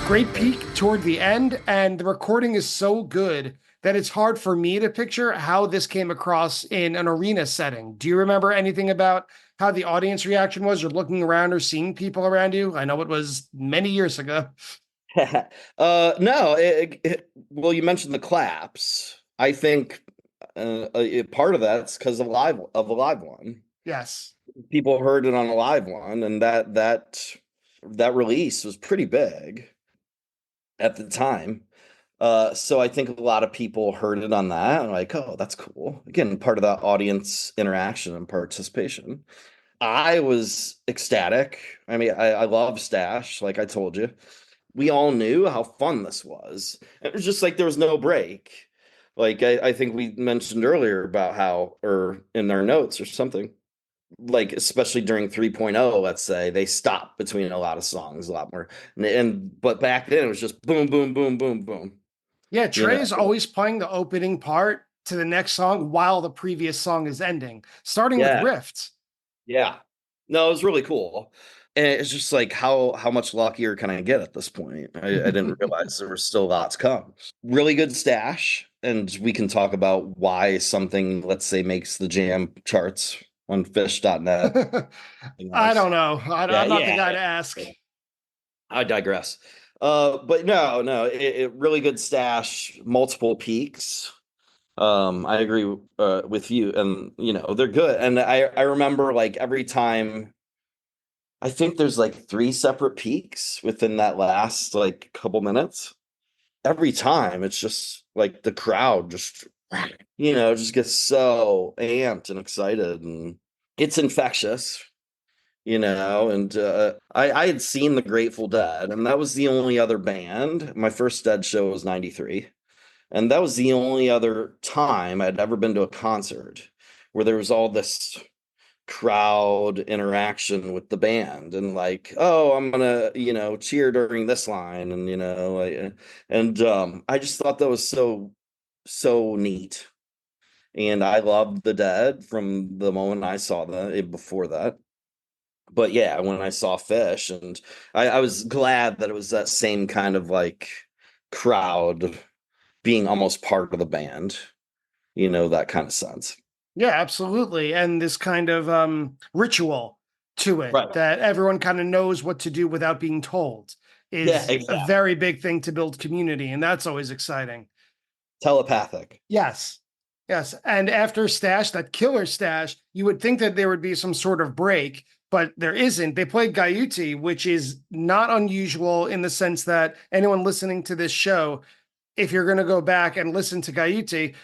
great peak toward the end, and the recording is so good that it's hard for me to picture how this came across in an arena setting. Do you remember anything about how the audience reaction was, or looking around or seeing people around you? I know it was many years ago. No, well, you mentioned the claps. I think part of that's because of the live one. Yes. People heard it on a live one, and that release was pretty big at the time. So I think a lot of people heard it on that and like, oh, that's cool. Again, part of that audience interaction and participation. I was ecstatic. I mean, I love Stash, like I told you. We all knew how fun this was. It was just like there was no break. Like I think we mentioned earlier about how, or in our notes or something, like especially during 3.0, let's say, they stopped between a lot of songs a lot more. But back then it was just boom, boom, boom, boom, boom. Yeah, Trey is always playing the opening part to the next song while the previous song is ending, starting with riffs. Yeah. No, it was really cool. And it's just like how much luckier can I get at this point? I didn't realize there was still a lot to come. Really good stash, and we can talk about why something, let's say, makes the jam charts on Phish.net. I don't know. I'm not the guy to ask. I digress. But no, it really good stash, multiple peaks. I agree with you, and they're good. And I remember like every time. I think there's like 3 separate peaks within that last like couple minutes. Every time it's just like the crowd just just gets so amped and excited, and it's infectious, and I had seen the Grateful Dead, and that was the only other band. My first Dead show was 93, and that was the only other time I'd ever been to a concert where there was all this crowd interaction with the band, and like, oh, I'm gonna cheer during this line, and I just thought that was so neat. And I loved the Dead from the moment I saw them. Before that, but yeah, when I saw Phish, and I was glad that it was that same kind of like crowd being almost part of the band, that kind of sense. Yeah, absolutely. And this kind of ritual to it, Right. that everyone kind of knows what to do without being told, is exactly. a very big thing to build community. And that's always exciting. Telepathic. Yes. Yes. And after Stash, that killer Stash, you would think that there would be some sort of break, but there isn't. They played Gaiuti, which is not unusual in the sense that anyone listening to this show, if you're going to go back and listen to Gaiuti,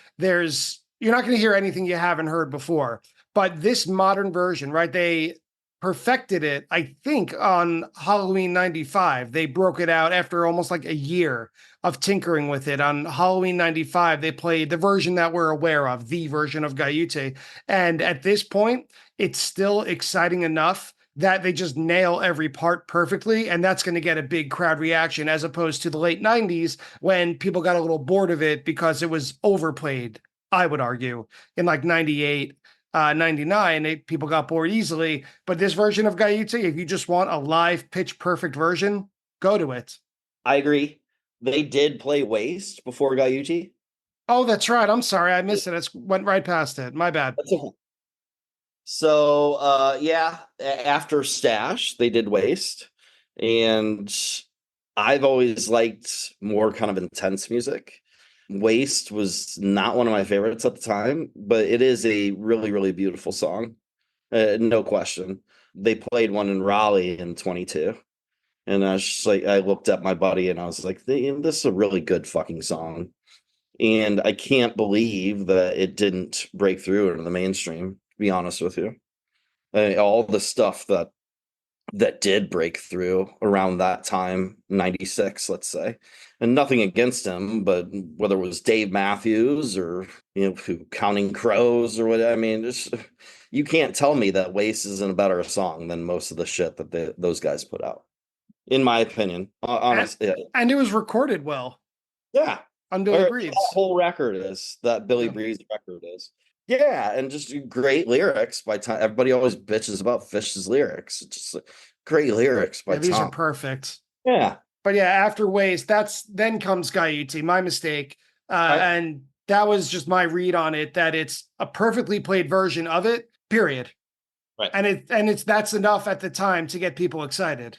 you're not going to hear anything you haven't heard before. But this modern version, right? They perfected it, I think, on Halloween 95. They broke it out after almost like a year of tinkering with it. On Halloween 95, they played the version that we're aware of, the version of Gaiuti. And at this point, it's still exciting enough that they just nail every part perfectly, and that's going to get a big crowd reaction, as opposed to the late 90s when people got a little bored of it because it was overplayed, I would argue, in like 98, 99, people got bored easily. But this version of Gaiuti, if you just want a live pitch perfect version, go to it. I agree. They did play Waste before Gaiuti. Oh, that's right. I'm sorry. I missed it. I went right past it. My bad. That's okay. So, after Stash, they did Waste. And I've always liked more kind of intense music. Waste was not one of my favorites at the time, but it is a really, really beautiful song. No question. They played one in Raleigh in 22. And I was just like, I looked at my buddy and I was like, this is a really good fucking song. And I can't believe that it didn't break through into the mainstream, to be honest with you. All the stuff that did break through around that time, 96, let's say, and nothing against him, but whether it was Dave Matthews or Counting Crows or what, I mean, you can't tell me that Waste isn't a better song than most of the shit that those guys put out, in my opinion. Honestly, and it was recorded well. Yeah, on Billy Breathes. That whole record is that Billy Breathes record is. Yeah, and just great lyrics by Tom. Everybody always bitches about Phish's lyrics. It's just great lyrics by Tom. These are perfect. Yeah, But yeah, after Waste, then comes Gaiuti, my mistake. And that was just my read on it, that it's a perfectly played version of it, period. Right. And that's enough at the time to get people excited.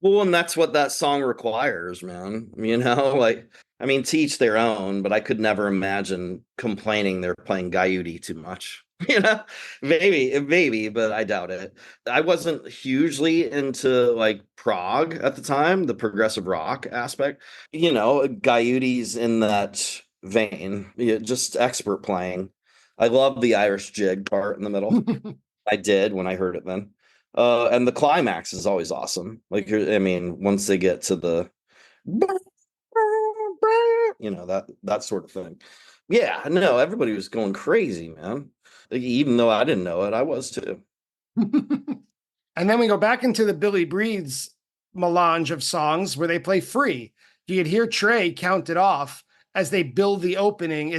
Well, and that's what that song requires, man. You know, like, I mean, to each their own, but I could never imagine complaining they're playing Gaiuti too much. You know, maybe, but I doubt it. I wasn't hugely into like prog at the time, the progressive rock aspect. You know, Gaiuti's in that vein, just expert playing. I love the Irish jig part in the middle. I did when I heard it then. And the climax is always awesome. Like, I mean, once they get to the, you know, that sort of thing. Yeah, no, everybody was going crazy, man. Like, even though I didn't know it, I was too. And then we go back into the Billy Breathes melange of songs where they play Free. You could hear Trey count it off as they build the opening.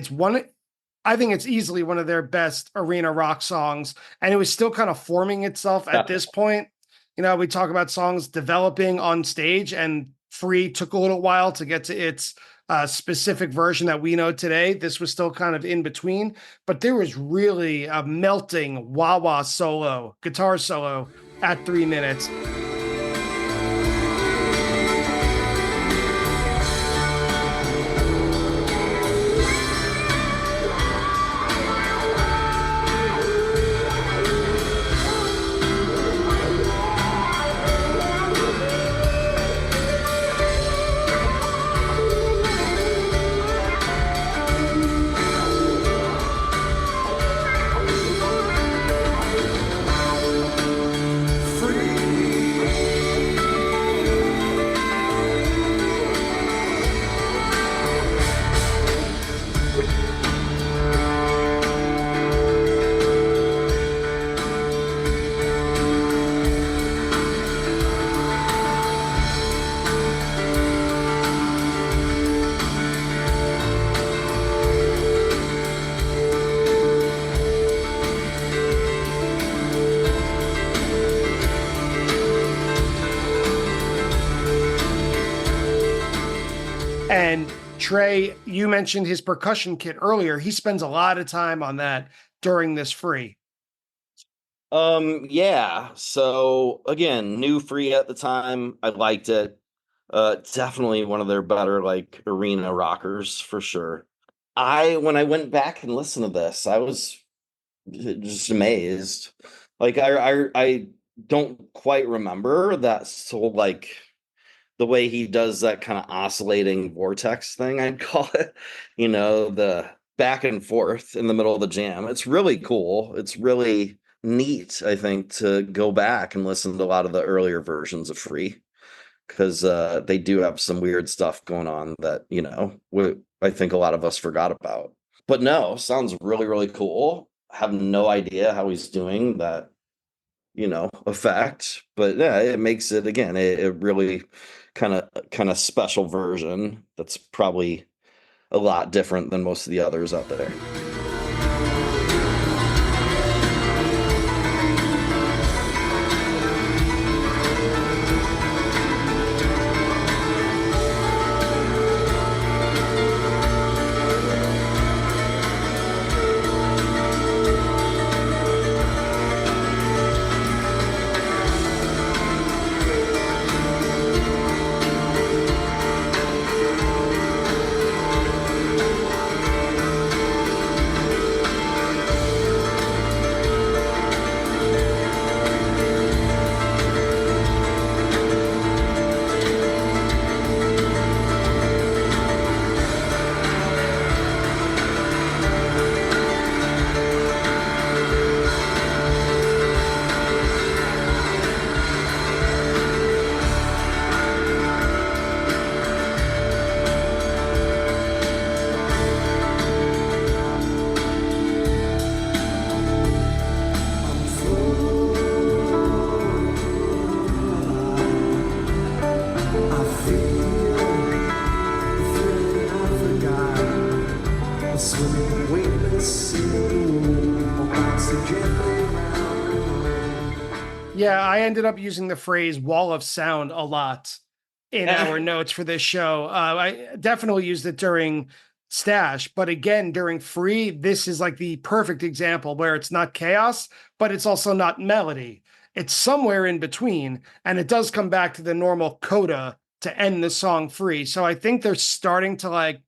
I think it's easily one of their best arena rock songs. And it was still kind of forming itself at this point. You know, we talk about songs developing on stage, and Free took a little while to get to its specific version that we know today. This was still kind of in between, but there was really a melting wah-wah solo, guitar solo at 3 minutes. And Trey, you mentioned his percussion kit earlier. He spends a lot of time on that during this Free. Yeah. So again, new Free at the time. I liked it. Definitely one of their better like arena rockers for sure. When I went back and listened to this, I was just amazed. Like I don't quite remember that. So like the way he does that kind of oscillating vortex thing, I'd call it, you know, the back and forth in the middle of the jam. It's really cool. It's really neat, I think, to go back and listen to a lot of the earlier versions of Free, because they do have some weird stuff going on that, you know, I think a lot of us forgot about. But no, sounds really, really cool. Have no idea how he's doing that, you know, effect. But yeah, it makes it, again, a really kind of special version that's probably a lot different than most of the others out there. Yeah, I ended up using the phrase wall of sound a lot in our notes for this show. I definitely used it during Stash, but again, during Free, this is like the perfect example where it's not chaos, but it's also not melody. It's somewhere in between, and it does come back to the normal coda to end the song Free. So I think they're starting to like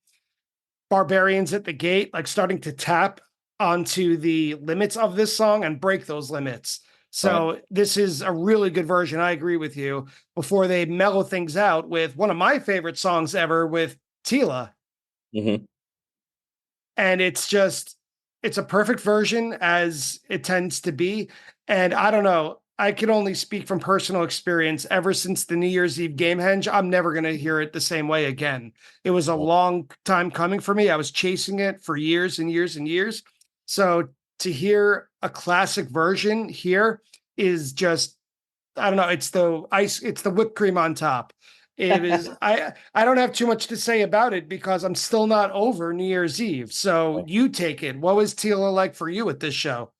barbarians at the gate, like starting to tap onto the limits of this song and break those limits. So this is a really good version. I agree with you. Before they mellow things out with one of my favorite songs ever with Tila. Mm-hmm. And it's a perfect version as it tends to be. And I don't know, I can only speak from personal experience. Ever since the New Year's Eve Gamehenge, I'm never going to hear it the same way again. It was a long time coming for me. I was chasing it for years and years and years. So to hear a classic version here is just, I don't know, it's the whipped cream on top. It is, I don't have too much to say about it because I'm still not over New Year's Eve. So you take it. What was Tila like for you at this show?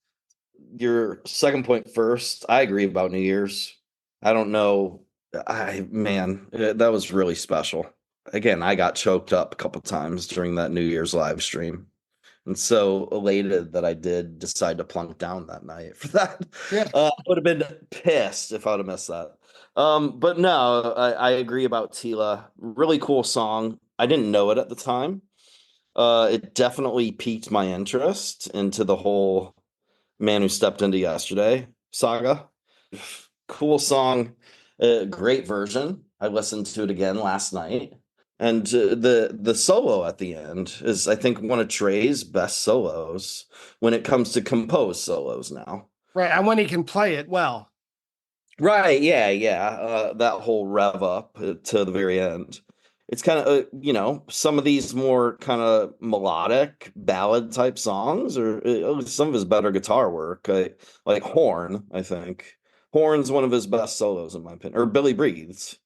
Your second point first, I agree about New Year's. I don't know. That was really special. Again, I got choked up a couple times during that New Year's live stream. And so elated that I did decide to plunk down that night for that. Yeah. I would have been pissed if I would have missed that. But no, I agree about Tila. Really cool song. I didn't know it at the time. It definitely piqued my interest into the whole Man Who Stepped Into Yesterday saga. Cool song, great version. I listened to it again last night, and the solo at the end is, I think, one of Trey's best solos when it comes to composed solos now. Right, and when he can play it well. Right, yeah. That whole rev up to the very end. It's kind of, some of these more kind of melodic ballad type songs, or some of his better guitar work, like Horn, I think. Horn's one of his best solos, in my opinion. Or Billy Breathes.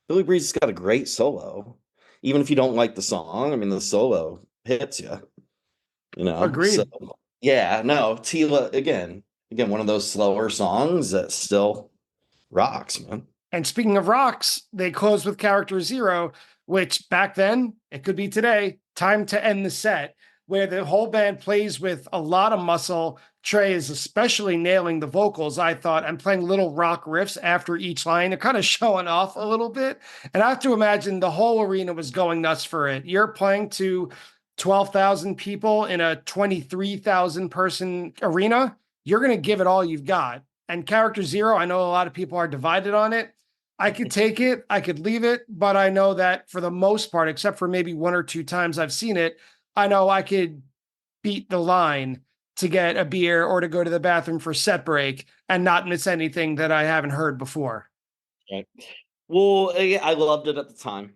Billy Breathes has got a great solo. Even if you don't like the song, I mean, the solo hits you, Agreed. So, yeah, no, Tila, again, one of those slower songs that still rocks, man. And speaking of rocks, they close with Character Zero, which back then, it could be today, time to end the set, where the whole band plays with a lot of muscle. Trey is especially nailing the vocals, I thought, and playing little rock riffs after each line. They're kind of showing off a little bit. And I have to imagine the whole arena was going nuts for it. You're playing to 12,000 people in a 23,000 person arena. You're going to give it all you've got. And Character Zero, I know a lot of people are divided on it. I could take it, I could leave it, but I know that for the most part, except for maybe one or two times I've seen it, I know I could beat the line to get a beer or to go to the bathroom for set break and not miss anything that I haven't heard before. Okay. Well, I loved it at the time.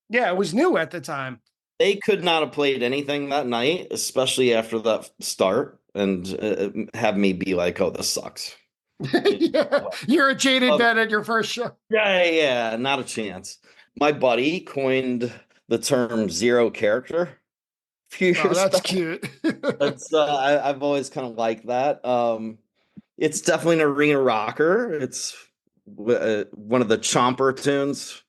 Yeah, it was new at the time. They could not have played anything that night, especially after that start, and have me be like, oh, this sucks. Yeah, you're a jaded vet at your first show. Yeah, not a chance. My buddy coined the term zero character a few years that's back. cute. I've always kind of liked that. It's definitely an arena rocker. It's one of the chomper tunes.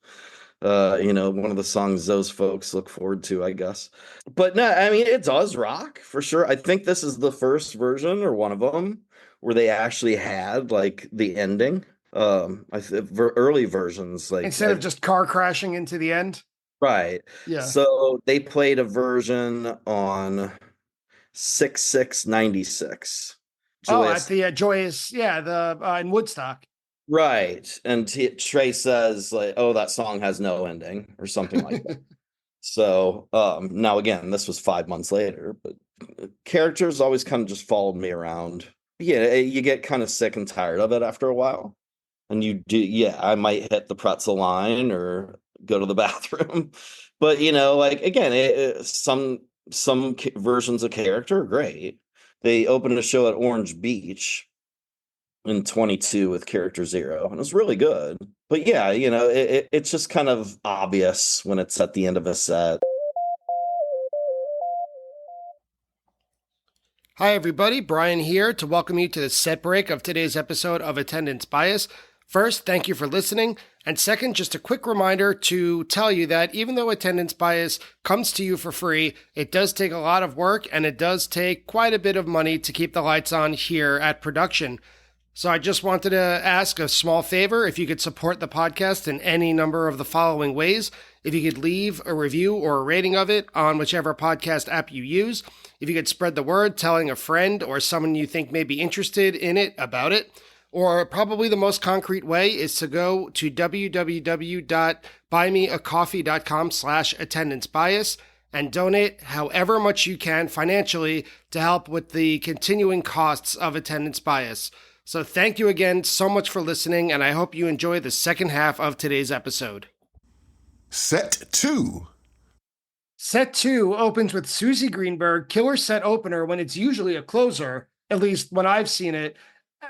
One of the songs those folks look forward to, I guess. But no, I mean, it does rock for sure. I think this is the first version or one of them where they actually had like the ending. Early versions, like instead of just car crashing into the end. Right. Yeah. So they played a version on 6/6/96. At the Joyous, in Woodstock. Right. And Trey says like, oh, that song has no ending or something like that. So now again, this was 5 months later, but characters always kind of just followed me around. Yeah, you get kind of sick and tired of it after a while. And you do, I might hit the pretzel line or go to the bathroom. But like again, some versions of character are great. They opened a show at Orange Beach in 22 with Character Zero, and it was really good. But yeah, it's just kind of obvious when it's at the end of a set. Hi, everybody. Brian here to welcome you to the set break of today's episode of Attendance Bias. First, thank you for listening. And second, just a quick reminder to tell you that even though Attendance Bias comes to you for free, it does take a lot of work and it does take quite a bit of money to keep the lights on here at production. So I just wanted to ask a small favor if you could support the podcast in any number of the following ways. If you could leave a review or a rating of it on whichever podcast app you use. If you could spread the word, telling a friend or someone you think may be interested in it about it. Or probably the most concrete way is to go to www.buymeacoffee.com/attendancebias and donate however much you can financially to help with the continuing costs of Attendance Bias. So thank you again so much for listening, and I hope you enjoy the second half of today's episode. Set 2. Set 2 opens with Susie Greenberg, killer set opener when it's usually a closer, at least when I've seen it.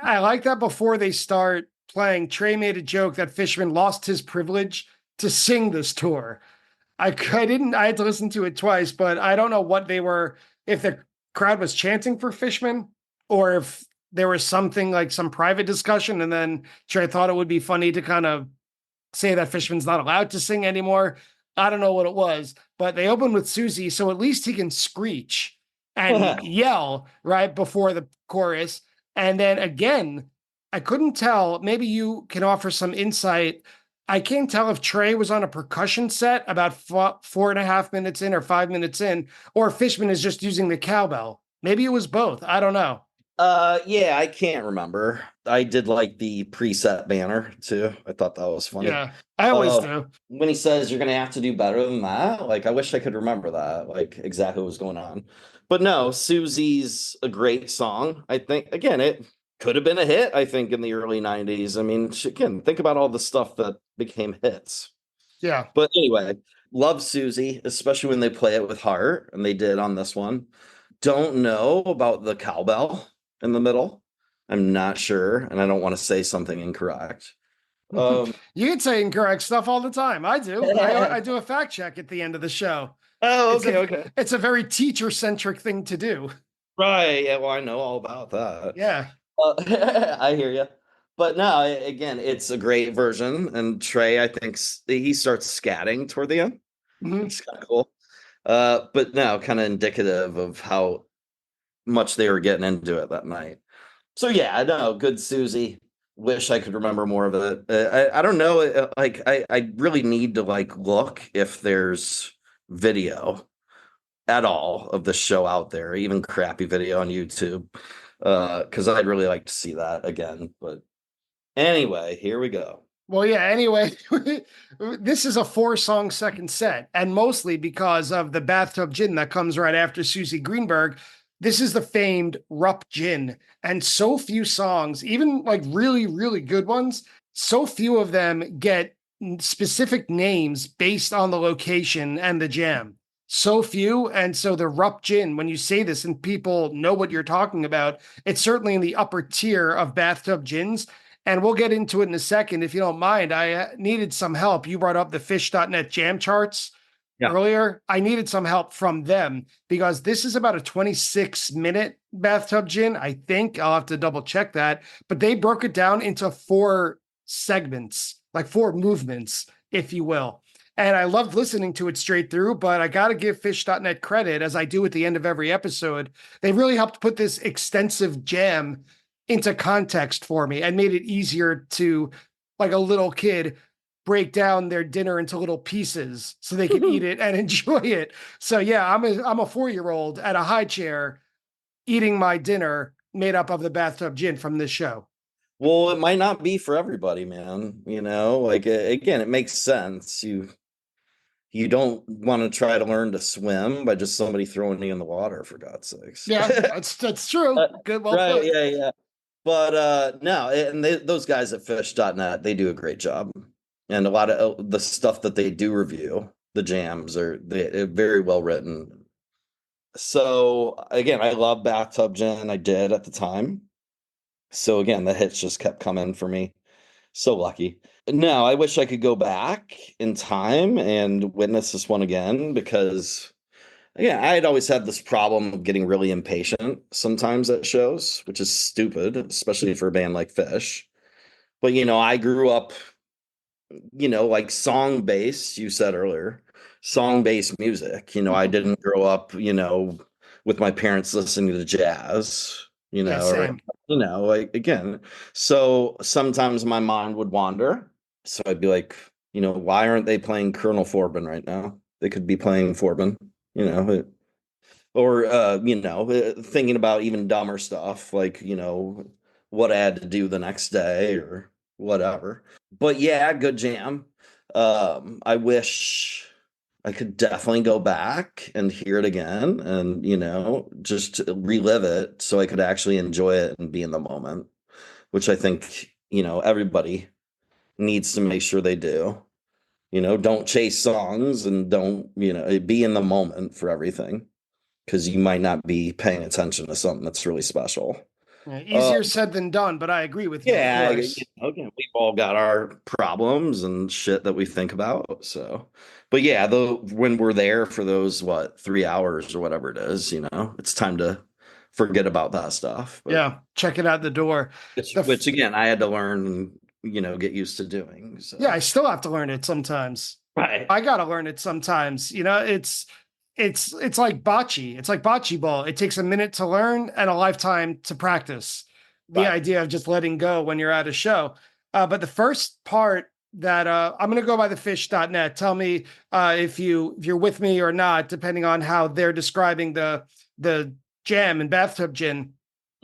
I like that before they start playing, Trey made a joke that Fishman lost his privilege to sing this tour. I had to listen to it twice, but I don't know what they were, if the crowd was chanting for Fishman or if there was something like some private discussion. And then Trey thought it would be funny to kind of say that Fishman's not allowed to sing anymore. I don't know what it was, but they open with Susie. So at least he can screech and yell right before the chorus. And then again, I couldn't tell, maybe you can offer some insight. I can't tell if Trey was on a percussion set about 4.5 minutes in or 5 minutes in, or Fishman is just using the cowbell. Maybe it was both. I don't know. Yeah, I can't remember. I did like the preset banner too. I thought that was funny. Yeah, I always do. When he says you're gonna have to do better than that, like I wish I could remember that, like exactly what was going on. But no, Susie's a great song. I think again, it could have been a hit, I think, in the early 90s. I mean, again, think about all the stuff that became hits. Yeah. But anyway, love Susie, especially when they play it with heart, and they did on this one. Don't know about the cowbell in the middle. I'm not sure, and I don't want to say something incorrect. You can say incorrect stuff all the time. I do. I do a fact check at the end of the show. Oh, okay. It's a very teacher-centric thing to do. Right. Yeah, well, I know all about that. Yeah. I hear you. But no, again, it's a great version. And Trey, I think he starts scatting toward the end. Mm-hmm. It's kind of cool. But no, kind of indicative of how much they were getting into it that night. So yeah, no, good Susie. Wish I could remember more of it. I don't know. Like I really need to like look if there's video at all of the show out there, even crappy video on YouTube. Because I'd really like to see that again. But anyway, here we go. Well, yeah, anyway, this is a 4-song second set, and mostly because of the Bathtub Gin that comes right after Susie Greenberg. This is the famed Rupp Gin, and so few songs, even like really, really good ones, so few of them get specific names based on the location and the jam. So few, and so the Rupp Gin, when you say this and people know what you're talking about, it's certainly in the upper tier of Bathtub Gins. And we'll get into it in a second. If you don't mind, I needed some help. You brought up the Phish.net jam charts earlier. I needed some help from them because this is about a 26-minute Bathtub Gin, I think. I'll have to double check that. But they broke it down into 4 segments, like 4 movements, if you will. And I loved listening to it straight through, but I got to give Phish.net credit, as I do at the end of every episode. They really helped put this extensive jam into context for me and made it easier to, like a little kid, break down their dinner into little pieces so they can eat it and enjoy it. So yeah, I'm a 4-year-old at a high chair eating my dinner made up of the Bathtub Gin from this show. Well, it might not be for everybody, man. You know, like again, it makes sense. You don't want to try to learn to swim by just somebody throwing you in the water, for God's sakes. Yeah, that's true. Good, well right, put. yeah. But no, and those guys at Phish.net, they do a great job. And a lot of the stuff that they do review, the jams, they're very well written. So again, I love Bathtub Gin. I did at the time. So again, the hits just kept coming for me. So lucky. No, I wish I could go back in time and witness this one again because, again, I had always had this problem of getting really impatient sometimes at shows, which is stupid, especially for a band like Phish. But, I grew up, like song based, you said earlier, song based music. I didn't grow up, with my parents listening to jazz, Yeah, or, same. like again. So sometimes my mind would wander. So I'd be like, why aren't they playing Colonel Forbin right now? They could be playing Forbin, or thinking about even dumber stuff like what I had to do the next day or whatever. But yeah, good jam. I wish I could definitely go back and hear it again and just relive it so I could actually enjoy it and be in the moment, which I think everybody needs to make sure they do. Don't chase songs and don't be in the moment for everything, because you might not be paying attention to something that's really special. Yeah, Uh, easier said than done, but I agree with you, of yeah, course. again, we've all got our problems and shit that we think about. So, but yeah, though, when we're there for those 3 hours or whatever it is, it's time to forget about that stuff. But Yeah, check it out the door. which again, I had to learn and get used to doing. Yeah, So I still have to learn it sometimes. right, I gotta learn it sometimes. It's like bocce. It's like bocce ball. It takes a minute to learn and a lifetime to practice. The right. idea of just letting go when you're at a show. But the first part that I'm gonna go by the fish.net. Tell me if you're with me or not, depending on how they're describing the jam and bathtub gin.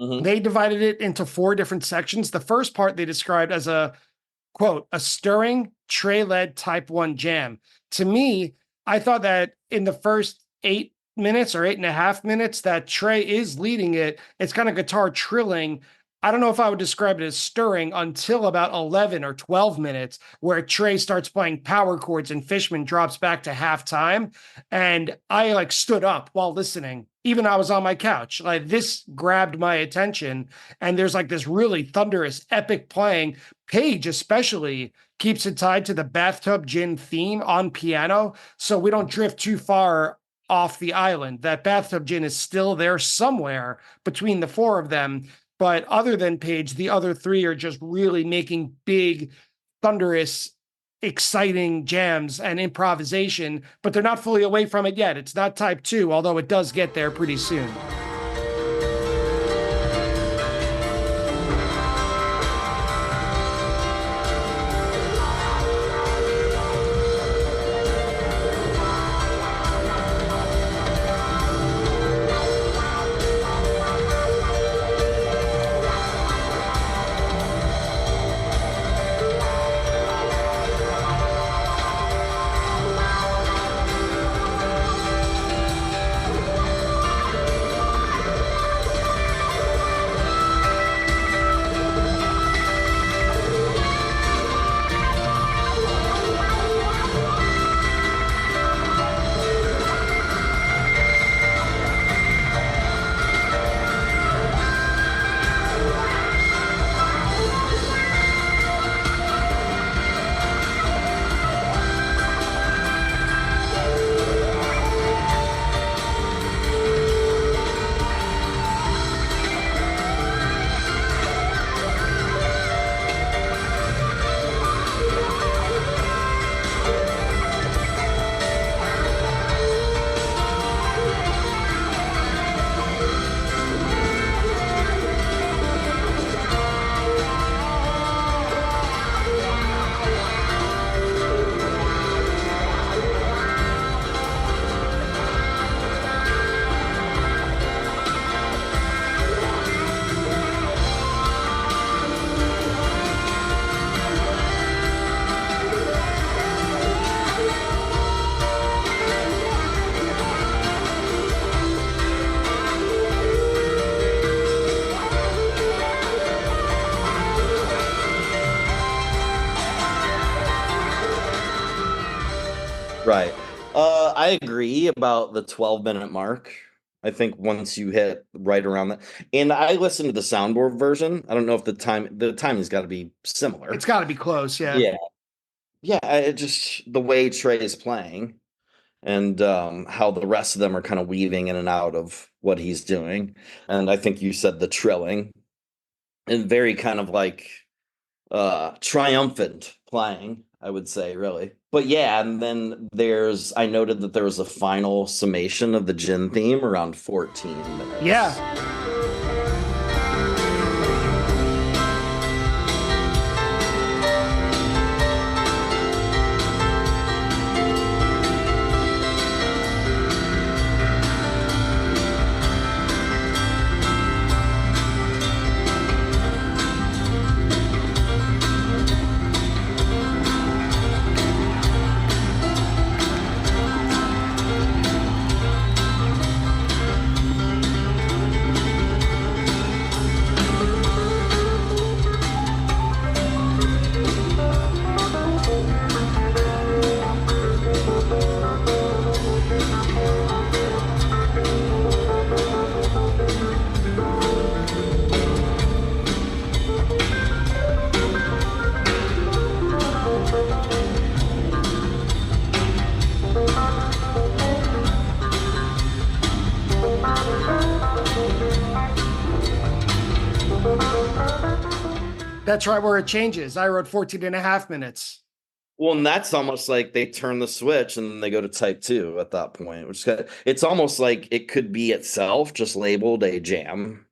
Mhm. They divided it into 4 different sections. The first part they described as a quote, a stirring tray led type 1 jam. To me, I thought that in the first 8 minutes or 8.5 minutes, that Trey is leading it. It's kind of guitar trilling. I don't know if I would describe it as stirring until about 11 or 12 minutes, where Trey starts playing power chords and Fishman drops back to halftime. And I like stood up while listening. Even I was on my couch. Like this grabbed my attention. And there's like this really thunderous, epic playing. Page especially keeps it tied to the Bathtub Gin theme on piano, so we don't drift too far off the island. That Bathtub Gin is still there somewhere between the 4 of them. But other than Page, the other 3 are just really making big, thunderous, exciting jams and improvisation, but they're not fully away from it yet. It's not type 2, although it does get there pretty soon. Right. I agree about the 12-minute mark. I think once you hit right around that, and I listened to the soundboard version. I don't know if the timing's got to be similar. It's got to be close, yeah. Yeah, yeah. It just the way Trey is playing, and how the rest of them are kind of weaving in and out of what he's doing. And I think you said the trilling, and very kind of like triumphant playing, I would say, really. But yeah, and then I noted that there was a final summation of the gin theme around 14 minutes. Yeah. That's right where it changes. I wrote 14 and a half minutes. Well, and that's almost like they turn the switch and then they go to type 2 at that point, it's almost like it could be itself just labeled a jam.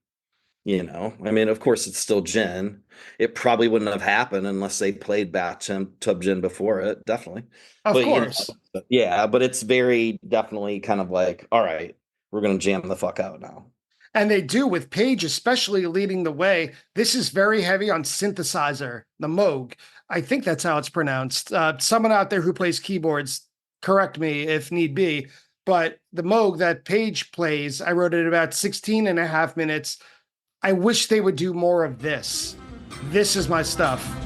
I mean, of course, it's still gin. It probably wouldn't have happened unless they played Bathtub Gin before it, definitely. Of course. Yeah, but it's very definitely kind of like, all right, we're going to jam the fuck out now. And they do, with Page especially leading the way. This is very heavy on synthesizer, the Moog. I think that's how it's pronounced. Someone out there who plays keyboards, correct me if need be. But the Moog that Page plays, I wrote it about 16 and a half minutes. I wish they would do more of this. This is my stuff.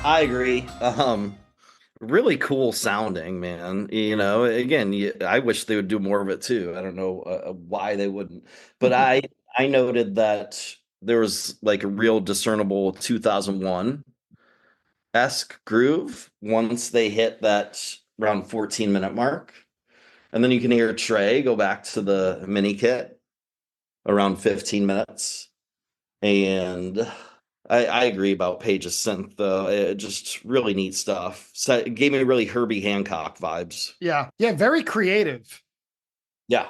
I agree. Really cool sounding, man. Again, I wish they would do more of it too. I don't know why they wouldn't, but I noted that there was like a real discernible 2001-esque groove once they hit that around 14-minute mark, and then you can hear Trey go back to the mini kit around 15 minutes, and I agree about Page's synth, though. It just really neat stuff. So it gave me really Herbie Hancock vibes. Yeah. Yeah. Very creative. Yeah.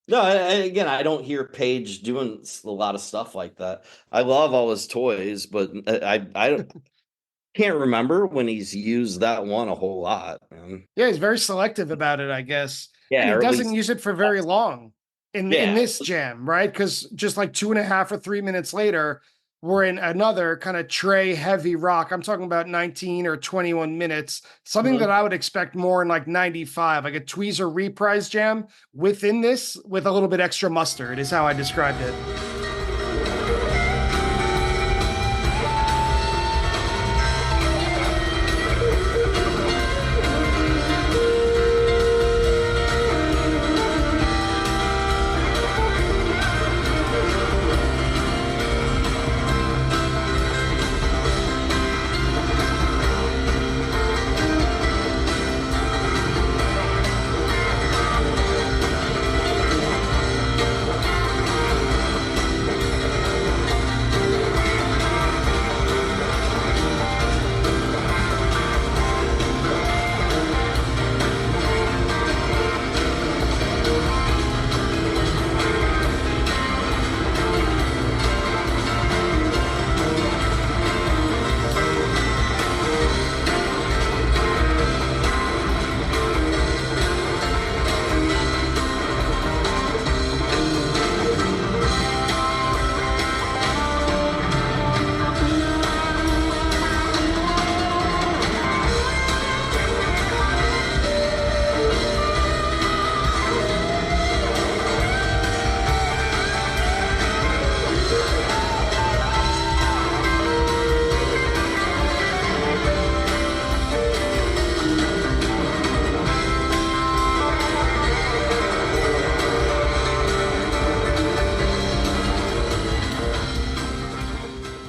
No, again, I don't hear Page doing a lot of stuff like that. I love all his toys, but I can't remember when he's used that one a whole lot, man. Yeah. He's very selective about it, I guess. Yeah. And he doesn't use it for very long in this jam, right? Because just like 2.5 or 3 minutes later, we're in another kind of Trey heavy rock. I'm talking about 19 or 21 minutes, something that I would expect more in like 95, like a Tweezer reprise jam within this with a little bit extra mustard is how I described it.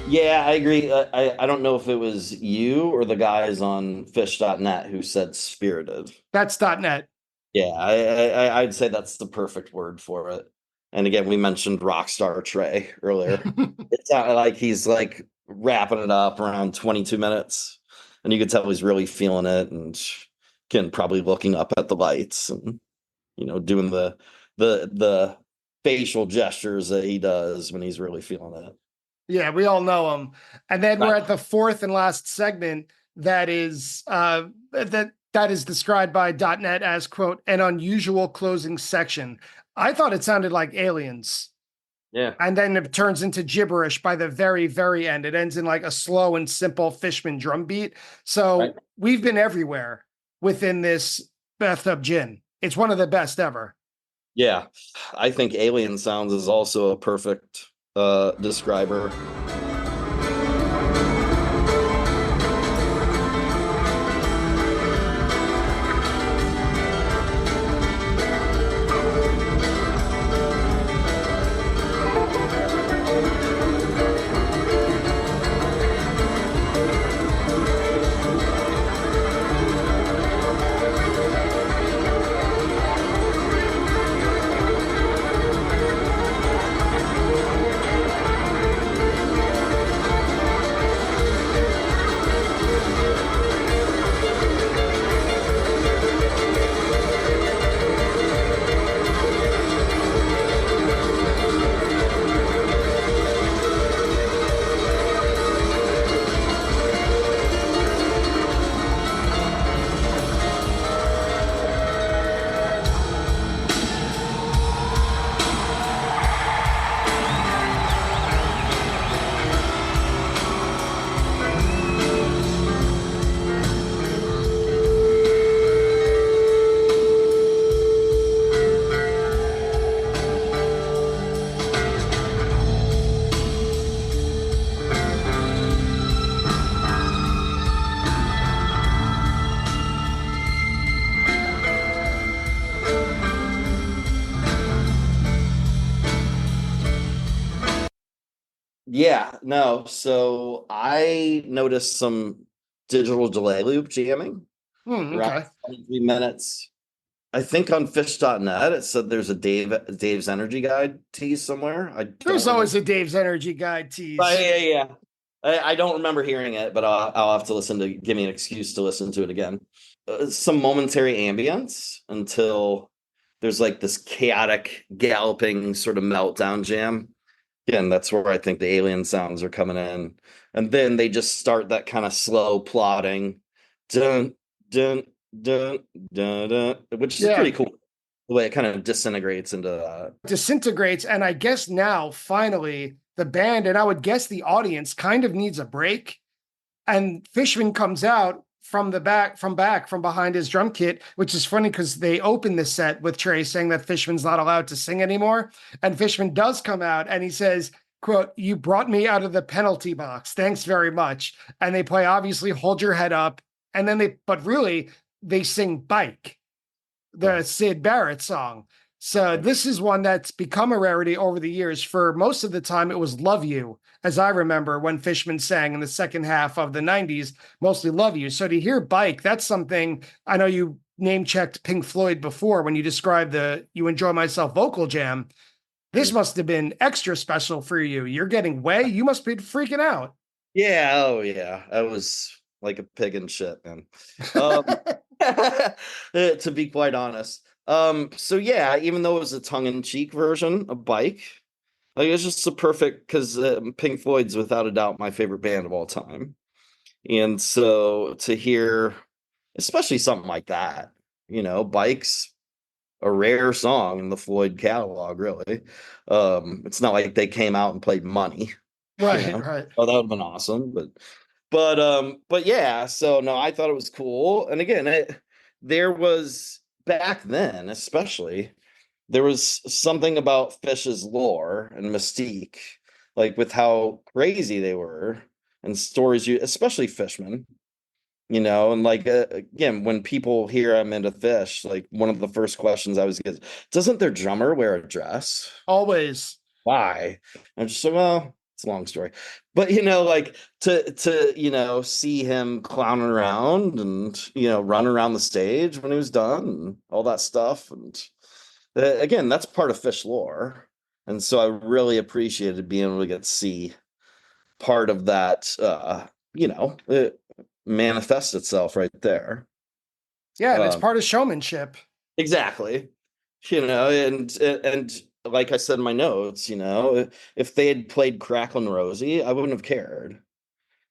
Yeah, I agree. I don't know if it was you or the guys on Phish.net who said spirited. That's .net. Yeah, I'd say that's the perfect word for it. And again, we mentioned Rockstar Trey earlier. It's not like he's like wrapping it up around 22 minutes, and you could tell he's really feeling it, and can probably looking up at the lights and doing the facial gestures that he does when he's really feeling it. Yeah, we all know him. And then we're Right. at the fourth and last segment that is that is described by .net as, quote, an unusual closing section. I thought it sounded like Aliens. Yeah. And then it turns into gibberish by the very, very end. It ends in like a slow and simple Fishman drum beat. So Right. we've been everywhere within this Bathtub Gin. It's one of the best ever. Yeah. I think Alien Sounds is also a perfect describer. Yeah, no. So I noticed some digital delay loop jamming around Okay. 23 minutes. I think on Phish.net it said there's a Dave's Energy Guide tease somewhere. I don't There's remember. always a Dave's Energy Guide tease. Yeah. I don't remember hearing it, but I'll have to give me an excuse to listen to it again. Some momentary ambience until there's like this chaotic, galloping sort of meltdown jam. Again, that's where I think the alien sounds are coming in. And then they just start that kind of slow plodding, dun, dun, dun, dun, dun, which is pretty cool. The way it kind of disintegrates into that. Disintegrates. And I guess now, finally, the band, and I would guess the audience, kind of needs a break. And Fishman comes out from behind his drum kit, which is funny because they open the set with Trey saying that Fishman's not allowed to sing anymore. And Fishman does come out and he says, quote, "You brought me out of the penalty box. Thanks very much." And they play, obviously, Hold Your Head Up. And then but really, they sing Bike, the Syd Barrett song. So this is one that's become a rarity over the years. For most of the time, it was Love You, as I remember when Fishman sang in the second half of the 90s, mostly Love You. So to hear Bike, that's something, I know you name-checked Pink Floyd before when you described the You Enjoy Myself vocal jam. This must have been extra special for you. You're getting way, you must be freaking out. Yeah, oh yeah. I was like a pig in shit, man. To be quite honest. So yeah, even though it was a tongue-in-cheek version of Bike, like it's just a perfect because Pink Floyd's without a doubt my favorite band of all time. And so to hear, especially something like that, Bike's a rare song in the Floyd catalog, really. It's not like they came out and played Money. Right, right. Oh, that would have been awesome, but yeah, so no, I thought it was cool. And again, there was back then, especially, there was something about Phish's lore and mystique, like with how crazy they were and stories especially Fishman, and like again, when people hear I'm into Phish, like one of the first questions I always get, doesn't their drummer wear a dress? Always. Why? I'm just like, well, it's a long story, but like to see him clowning around and run around the stage when he was done and all that stuff, and again, that's part of Phish lore, and so I really appreciated being able to get to see part of that it manifests itself right there. Yeah, and it's part of showmanship. Exactly. And like I said in my notes, if they had played Cracklin' Rosie, I wouldn't have cared.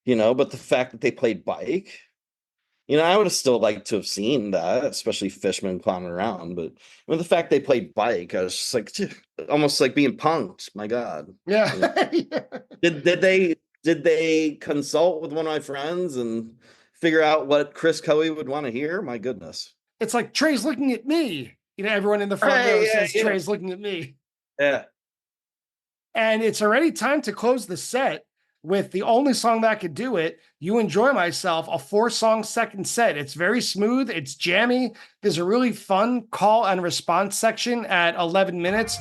But the fact that they played Bike, I would have still liked to have seen that, especially Fishman clowning around. But the fact they played Bike, I was just like, almost like being punked. My God. Yeah. Did they consult with one of my friends and figure out what Cris Coey would want to hear? My goodness. It's like, Trey's looking at me. Everyone in the front row says, Trey's looking at me. Yeah. And it's already time to close the set with the only song that could do it, You Enjoy Myself, a 4-song second set. It's very smooth. It's jammy. There's a really fun call and response section at 11 minutes.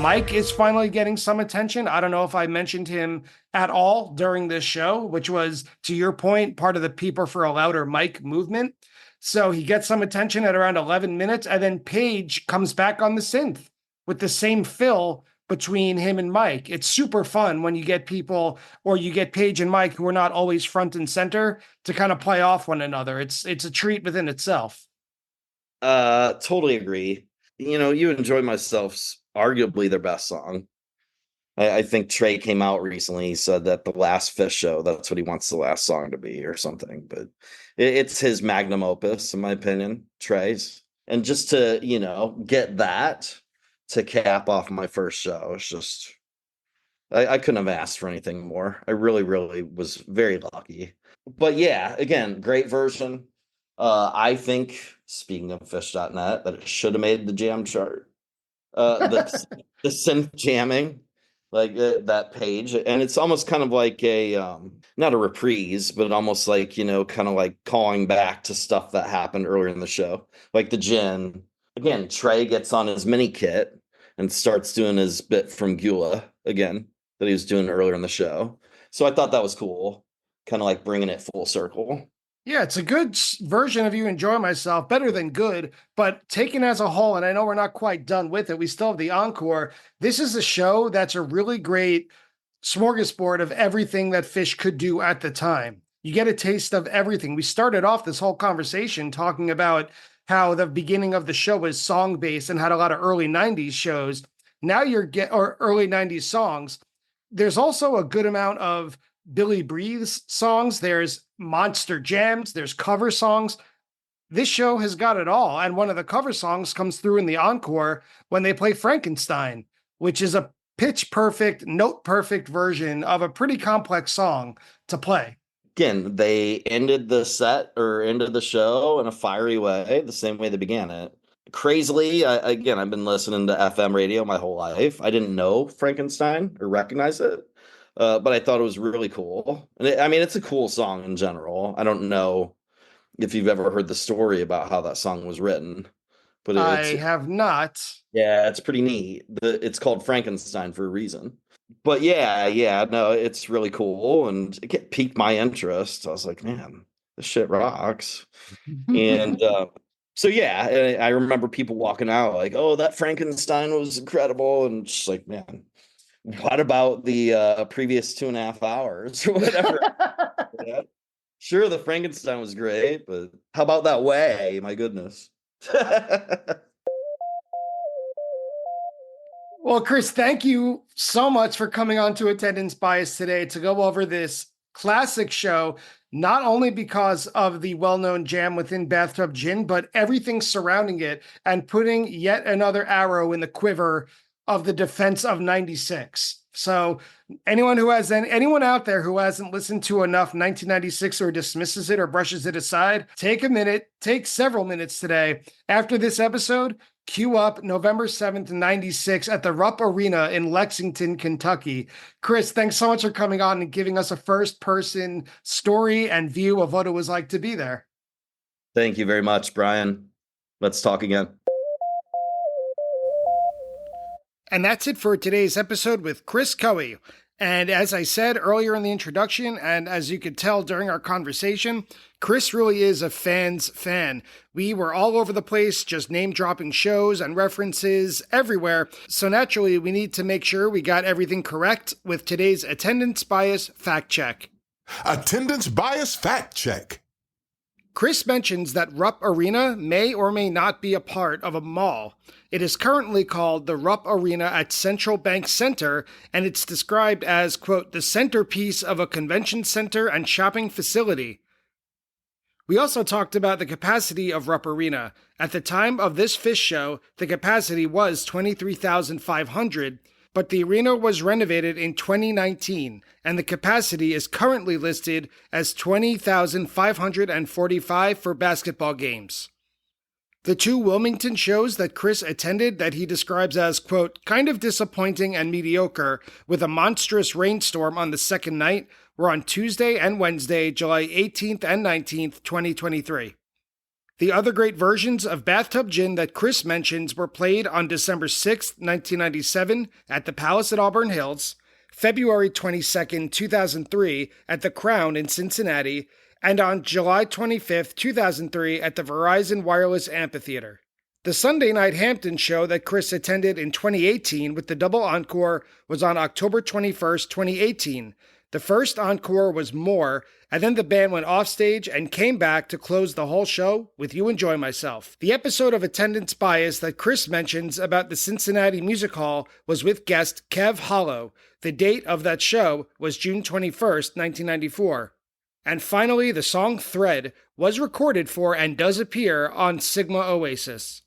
Mike is finally getting some attention. I don't know if I mentioned him at all during this show, which was, to your point, part of the People for a Louder Mike movement. So he gets some attention at around 11 minutes, and then Paige comes back on the synth with the same fill between him and Mike. It's super fun when you get people, or you get Paige and Mike, who are not always front and center, to kind of play off one another. It's a treat within itself. Totally agree. You Enjoy Myself's arguably their best song. I think Trey came out recently. He said that the last Phish show, that's what he wants the last song to be or something. But it's his magnum opus, in my opinion, Trey's. And just to, get that to cap off my first show, it's just, I couldn't have asked for anything more. I really, really was very lucky. But yeah, again, great version. I think, speaking of Phish.net, that it should have made the jam chart. The synth jamming, like that page, and it's almost kind of like a not a reprise, but almost like kind of like calling back to stuff that happened earlier in the show, like the gin. Again, Trey gets on his mini kit and starts doing his bit from Gula again that he was doing earlier in the show. So I thought that was cool, kind of like bringing it full circle. Yeah, it's a good version of You Enjoy Myself, better than good, but taken as a whole, and I know we're not quite done with it, we still have the encore. This is a show that's a really great smorgasbord of everything that Phish could do at the time. You get a taste of everything. We started off this whole conversation talking about how the beginning of the show was song-based and had a lot of early 90s shows. Now or early 90s songs. There's also a good amount of Billy Breathes songs, there's monster jams, there's cover songs. This show has got it all. And one of the cover songs comes through in the encore when they play Frankenstein, which is a pitch perfect, note perfect version of a pretty complex song to play. Again, they ended the set or ended the show in a fiery way, the same way they began it. Crazily, I've been listening to FM radio my whole life. I didn't know Frankenstein or recognize it. But I thought it was really cool. And it's a cool song in general. I don't know if you've ever heard the story about how that song was written, but I have not. Yeah, it's pretty neat. It's called Frankenstein for a reason. But no, it's really cool, and it piqued my interest. I was like, man, this shit rocks. And So yeah, and I remember people walking out like, "Oh, that Frankenstein was incredible," and just like, man, what about the previous 2.5 hours or whatever? Yeah. Sure, the Frankenstein was great, but how about that way? My goodness. Well, Cris, thank you so much for coming on to Attendance Bias today to go over this classic show, not only because of the well-known jam within Bathtub Gin, but everything surrounding it and putting yet another arrow in the quiver of the defense of 96. So anyone out there who hasn't listened to enough 1996 or dismisses it or brushes it aside, take several minutes today after this episode. Cue up November 7th, 96 at the Rupp Arena in Lexington, Kentucky. Cris, thanks so much for coming on and giving us a first-person story and view of what it was like to be there. Thank you very much, Brian. Let's talk again. And that's it for today's episode with Cris Coey. And as I said earlier in the introduction, and as you could tell during our conversation, Cris really is a fan's fan. We were all over the place, just name-dropping shows and references everywhere. So naturally, we need to make sure we got everything correct with today's Attendance Bias Fact Check. Attendance Bias Fact Check. Cris mentions that Rupp Arena may or may not be a part of a mall. It is currently called the Rupp Arena at Central Bank Center, and it's described as, quote, the centerpiece of a convention center and shopping facility. We also talked about the capacity of Rupp Arena. At the time of this Phish show, the capacity was 23,500, but the arena was renovated in 2019, and the capacity is currently listed as 20,545 for basketball games. The two Wilmington shows that Cris attended that he describes as, quote, kind of disappointing and mediocre, with a monstrous rainstorm on the second night, were on Tuesday and Wednesday, July 18th and 19th, 2023. The other great versions of Bathtub Gin that Cris mentions were played on December 6th, 1997 at the Palace at Auburn Hills, February 22nd, 2003 at the Crown in Cincinnati, and on July 25th, 2003 at the Verizon Wireless Amphitheater. The Sunday night Hampton show that Cris attended in 2018 with the double encore was on October 21st, 2018. The first encore was More, and then the band went offstage and came back to close the whole show with You Enjoy Myself. The episode of Attendance Bias that Cris mentions about the Cincinnati Music Hall was with guest Kev Hollow. The date of that show was June 21st, 1994. And finally, the song Thread was recorded for and does appear on Sigma Oasis.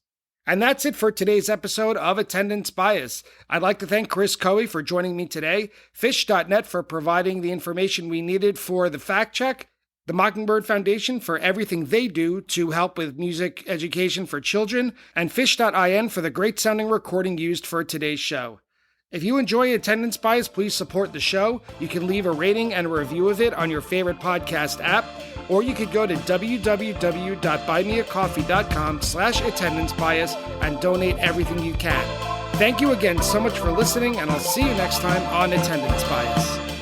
And that's it for today's episode of Attendance Bias. I'd like to thank Cris Coey for joining me today, Phish.net for providing the information we needed for the fact check, the Mockingbird Foundation for everything they do to help with music education for children, and Phish.in for the great sounding recording used for today's show. If you enjoy Attendance Bias, please support the show. You can leave a rating and a review of it on your favorite podcast app, or you could go to www.buymeacoffee.com/attendancebias and donate everything you can. Thank you again so much for listening, and I'll see you next time on Attendance Bias.